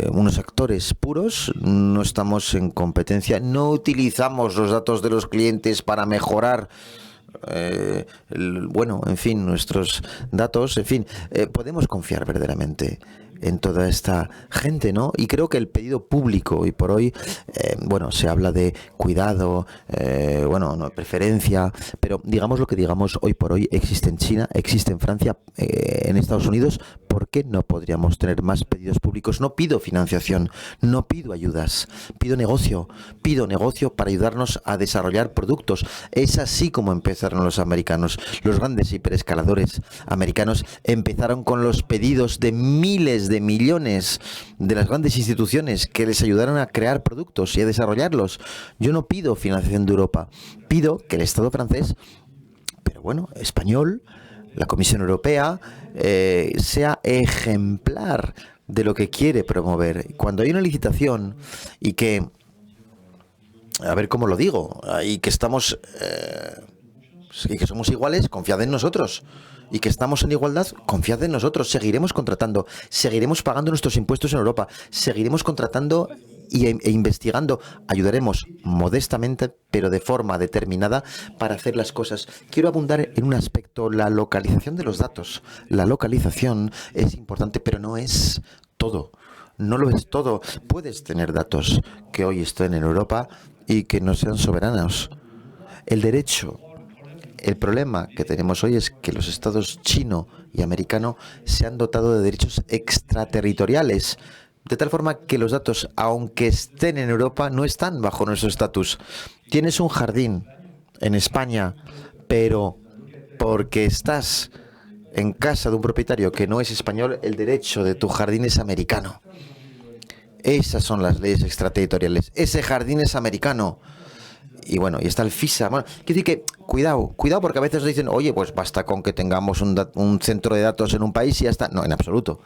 unos actores puros, no estamos en competencia, no utilizamos los datos de los clientes para mejorar nuestros datos, podemos confiar verdaderamente en toda esta gente, ¿no? Y creo que el pedido público hoy por hoy, se habla de cuidado, preferencia, pero digamos lo que digamos, hoy por hoy existe en China, existe en Francia, en Estados Unidos. ¿Por qué no podríamos tener más pedidos públicos? No pido financiación, no pido ayudas, pido negocio para ayudarnos a desarrollar productos. Es así como empezaron los americanos. Los grandes hiperescaladores americanos empezaron con los pedidos de miles de millones de las grandes instituciones que les ayudaron a crear productos y a desarrollarlos. Yo no pido financiación de Europa, pido que el Estado francés, pero español, la Comisión Europea, sea ejemplar de lo que quiere promover. Cuando hay una licitación y que, a ver cómo lo digo, y que estamos, y que somos iguales, confiad en nosotros. Y que estamos en igualdad, confiad en nosotros. Seguiremos contratando, seguiremos pagando nuestros impuestos en Europa, seguiremos contratando e investigando. Ayudaremos modestamente, pero de forma determinada, para hacer las cosas. Quiero abundar en un aspecto, la localización de los datos. La localización es importante, pero no es todo. No lo es todo. Puedes tener datos que hoy estén en Europa y que no sean soberanos. El derecho. El problema que tenemos hoy es que los estados chino y americano se han dotado de derechos extraterritoriales, de tal forma que los datos, aunque estén en Europa, no están bajo nuestro estatus. Tienes un jardín en España, pero porque estás en casa de un propietario que no es español, el derecho de tu jardín es americano. Esas son las leyes extraterritoriales. Ese jardín es americano. Y y está el FISA. Quiero decir que, cuidado, porque a veces dicen, oye, pues basta con que tengamos un centro de datos en un país y ya está. No, en absoluto.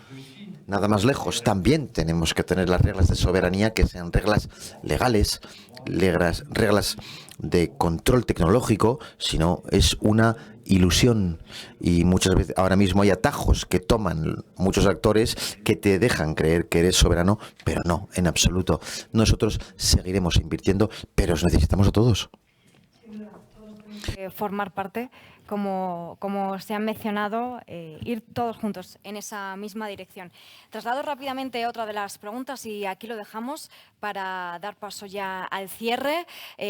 Nada más lejos. También tenemos que tener las reglas de soberanía que sean reglas legales, reglas de control tecnológico, si no es una ilusión y muchas veces ahora mismo hay atajos que toman muchos actores que te dejan creer que eres soberano, pero no, en absoluto. Nosotros seguiremos invirtiendo, pero os necesitamos a todos. Formar parte, como se han mencionado, ir todos juntos en esa misma dirección. Traslado rápidamente otra de las preguntas y aquí lo dejamos para dar paso ya al cierre.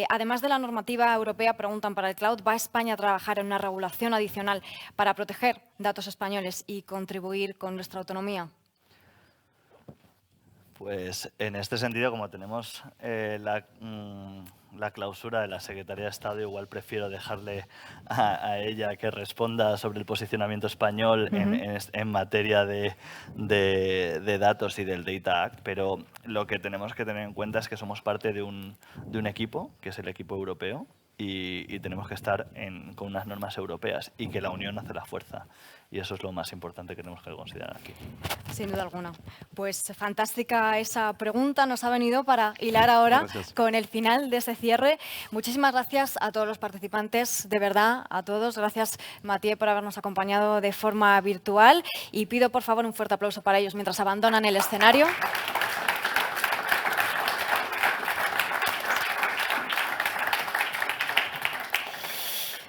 Además de la normativa europea, preguntan para el cloud, ¿va España a trabajar en una regulación adicional para proteger datos españoles y contribuir con nuestra autonomía? Pues en este sentido, como tenemos la clausura de la Secretaría de Estado, igual prefiero dejarle a ella que responda sobre el posicionamiento español en materia de datos y del Data Act, pero lo que tenemos que tener en cuenta es que somos parte de un equipo, que es el equipo europeo, y tenemos que estar con unas normas europeas y que la unión hace la fuerza. Y eso es lo más importante que tenemos que considerar aquí. Sin duda alguna. Pues fantástica esa pregunta. Nos ha venido para hilar ahora con el final de ese cierre. Muchísimas gracias a todos los participantes, de verdad, a todos. Gracias, Mathieu, por habernos acompañado de forma virtual. Y pido, por favor, un fuerte aplauso para ellos mientras abandonan el escenario.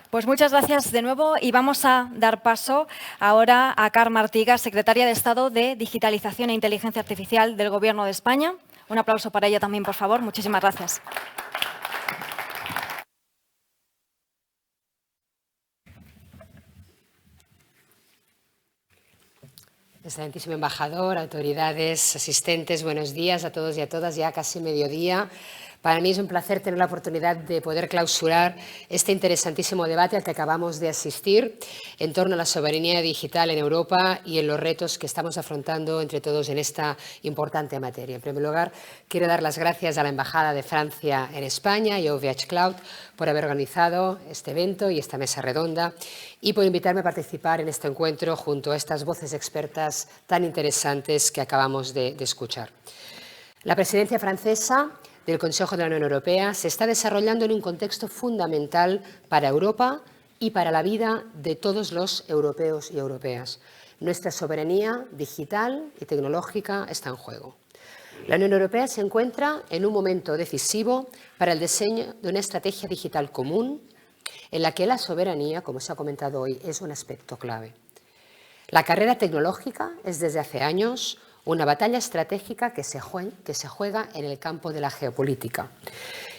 Pues muchas gracias de nuevo y vamos a dar paso ahora a Carme Artigas, secretaria de Estado de Digitalización e Inteligencia Artificial del Gobierno de España. Un aplauso para ella también, por favor. Muchísimas gracias. Excelentísimo embajador, autoridades, asistentes, buenos días a todos y a todas, ya casi mediodía. Para mí es un placer tener la oportunidad de poder clausurar este interesantísimo debate al que acabamos de asistir en torno a la soberanía digital en Europa y en los retos que estamos afrontando entre todos en esta importante materia. En primer lugar, quiero dar las gracias a la Embajada de Francia en España y a OVH Cloud por haber organizado este evento y esta mesa redonda y por invitarme a participar en este encuentro junto a estas voces expertas tan interesantes que acabamos de escuchar. La presidencia francesa del Consejo de la Unión Europea se está desarrollando en un contexto fundamental para Europa y para la vida de todos los europeos y europeas. Nuestra soberanía digital y tecnológica está en juego. La Unión Europea se encuentra en un momento decisivo para el diseño de una estrategia digital común en la que la soberanía, como se ha comentado hoy, es un aspecto clave. La carrera tecnológica es desde hace años una batalla estratégica que se juega en el campo de la geopolítica.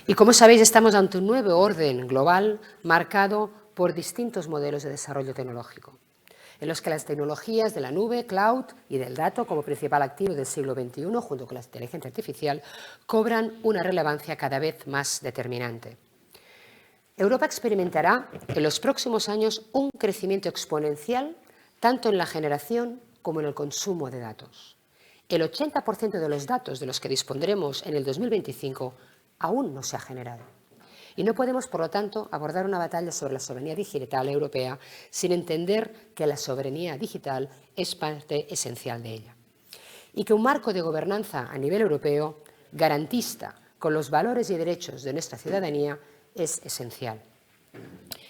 Y como sabéis, estamos ante un nuevo orden global marcado por distintos modelos de desarrollo tecnológico, en los que las tecnologías de la nube, cloud y del dato como principal activo del siglo XXI, junto con la inteligencia artificial, cobran una relevancia cada vez más determinante. Europa experimentará en los próximos años un crecimiento exponencial tanto en la generación como en el consumo de datos. El 80% de los datos de los que dispondremos en el 2025 aún no se ha generado. Y no podemos, por lo tanto, abordar una batalla sobre la soberanía digital europea sin entender que la soberanía digital es parte esencial de ella. Y que un marco de gobernanza a nivel europeo garantista con los valores y derechos de nuestra ciudadanía es esencial.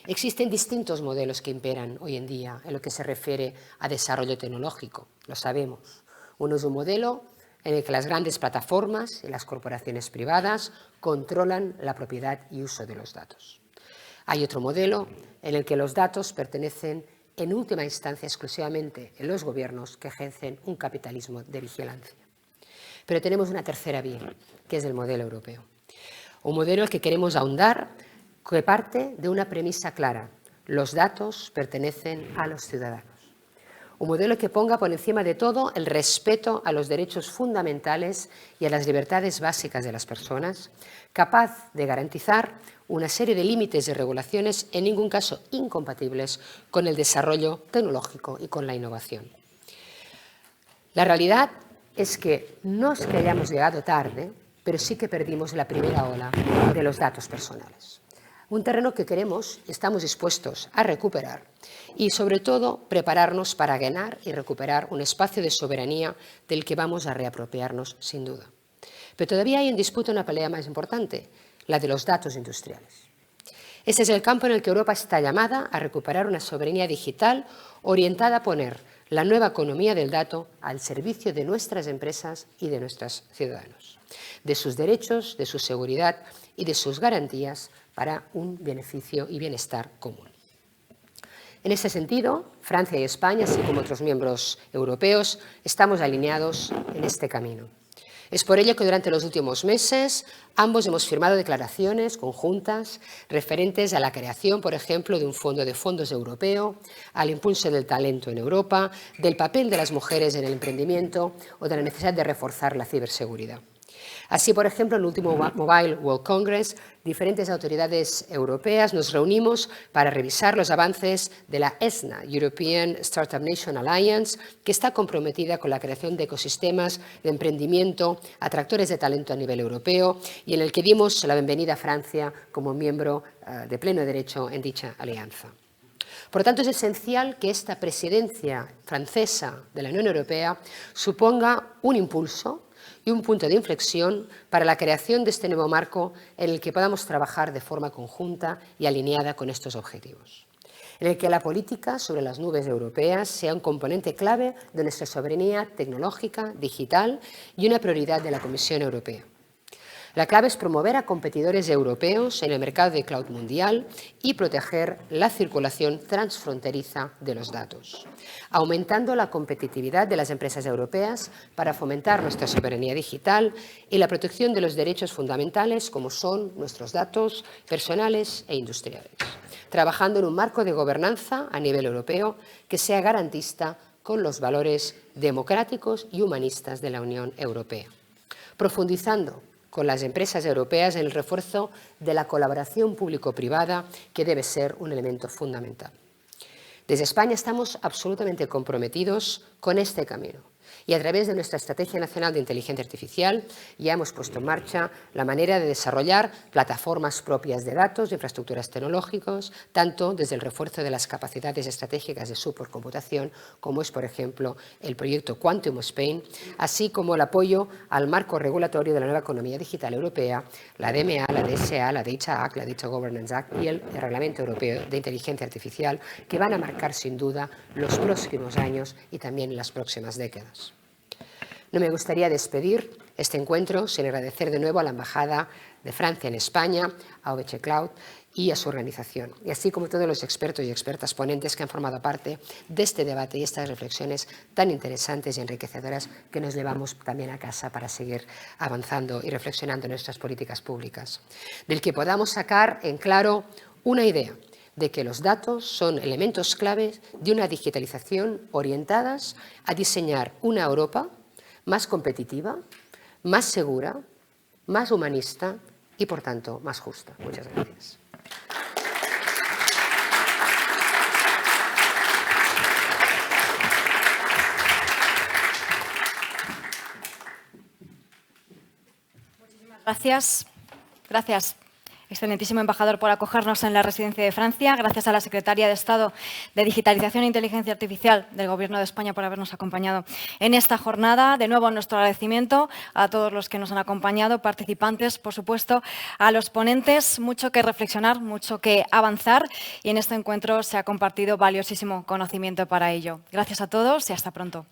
Existen distintos modelos que imperan hoy en día en lo que se refiere a desarrollo tecnológico, lo sabemos. Uno es un modelo en el que las grandes plataformas y las corporaciones privadas controlan la propiedad y uso de los datos. Hay otro modelo en el que los datos pertenecen en última instancia exclusivamente en los gobiernos que ejercen un capitalismo de vigilancia. Pero tenemos una tercera vía, que es el modelo europeo. Un modelo al que queremos ahondar que parte de una premisa clara: los datos pertenecen a los ciudadanos. Un modelo que ponga por encima de todo el respeto a los derechos fundamentales y a las libertades básicas de las personas, capaz de garantizar una serie de límites y regulaciones en ningún caso incompatibles con el desarrollo tecnológico y con la innovación. La realidad es que no es que hayamos llegado tarde, pero sí que perdimos la primera ola de los datos personales. Un terreno que queremos, estamos dispuestos a recuperar y, sobre todo, prepararnos para ganar y recuperar un espacio de soberanía del que vamos a reapropiarnos, sin duda. Pero todavía hay en disputa una pelea más importante, la de los datos industriales. Este es el campo en el que Europa está llamada a recuperar una soberanía digital orientada a poner la nueva economía del dato al servicio de nuestras empresas y de nuestros ciudadanos, de sus derechos, de su seguridad y de sus garantías para un beneficio y bienestar común. En este sentido, Francia y España, así como otros miembros europeos, estamos alineados en este camino. Es por ello que durante los últimos meses ambos hemos firmado declaraciones conjuntas referentes a la creación, por ejemplo, de un fondo de fondos europeo, al impulso del talento en Europa, del papel de las mujeres en el emprendimiento o de la necesidad de reforzar la ciberseguridad. Así, por ejemplo, en el último Mobile World Congress, diferentes autoridades europeas nos reunimos para revisar los avances de la ESNA, European Startup Nation Alliance, que está comprometida con la creación de ecosistemas de emprendimiento, atractores de talento a nivel europeo, y en el que dimos la bienvenida a Francia como miembro de pleno derecho en dicha alianza. Por lo tanto, es esencial que esta presidencia francesa de la Unión Europea suponga un impulso y un punto de inflexión para la creación de este nuevo marco en el que podamos trabajar de forma conjunta y alineada con estos objetivos, en el que la política sobre las nubes europeas sea un componente clave de nuestra soberanía tecnológica, digital y una prioridad de la Comisión Europea. La clave es promover a competidores europeos en el mercado de cloud mundial y proteger la circulación transfronteriza de los datos, aumentando la competitividad de las empresas europeas para fomentar nuestra soberanía digital y la protección de los derechos fundamentales como son nuestros datos personales e industriales, trabajando en un marco de gobernanza a nivel europeo que sea garantista con los valores democráticos y humanistas de la Unión Europea, profundizando con las empresas europeas en el refuerzo de la colaboración público-privada, que debe ser un elemento fundamental. Desde España estamos absolutamente comprometidos con este camino y a través de nuestra Estrategia Nacional de Inteligencia Artificial ya hemos puesto en marcha la manera de desarrollar plataformas propias de datos, de infraestructuras tecnológicas, tanto desde el refuerzo de las capacidades estratégicas de supercomputación, como es, por ejemplo, el proyecto Quantum Spain, así como el apoyo al marco regulatorio de la nueva economía digital europea, la DMA, la DSA, la Data Act, la Data Governance Act y el Reglamento Europeo de Inteligencia Artificial, que van a marcar sin duda los próximos años y también las próximas décadas. No me gustaría despedir este encuentro sin agradecer de nuevo a la Embajada de Francia en España, a OVH Cloud y a su organización, y así como todos los expertos y expertas ponentes que han formado parte de este debate y estas reflexiones tan interesantes y enriquecedoras que nos llevamos también a casa para seguir avanzando y reflexionando en nuestras políticas públicas, del que podamos sacar en claro una idea de que los datos son elementos claves de una digitalización orientadas a diseñar una Europa más competitiva, más segura, más humanista y, por tanto, más justa. Muchas gracias. Muchísimas gracias. Excelentísimo embajador, por acogernos en la residencia de Francia. Gracias a la Secretaría de Estado de Digitalización e Inteligencia Artificial del Gobierno de España por habernos acompañado en esta jornada. De nuevo, nuestro agradecimiento a todos los que nos han acompañado, participantes, por supuesto, a los ponentes. Mucho que reflexionar, mucho que avanzar y en este encuentro se ha compartido valiosísimo conocimiento para ello. Gracias a todos y hasta pronto.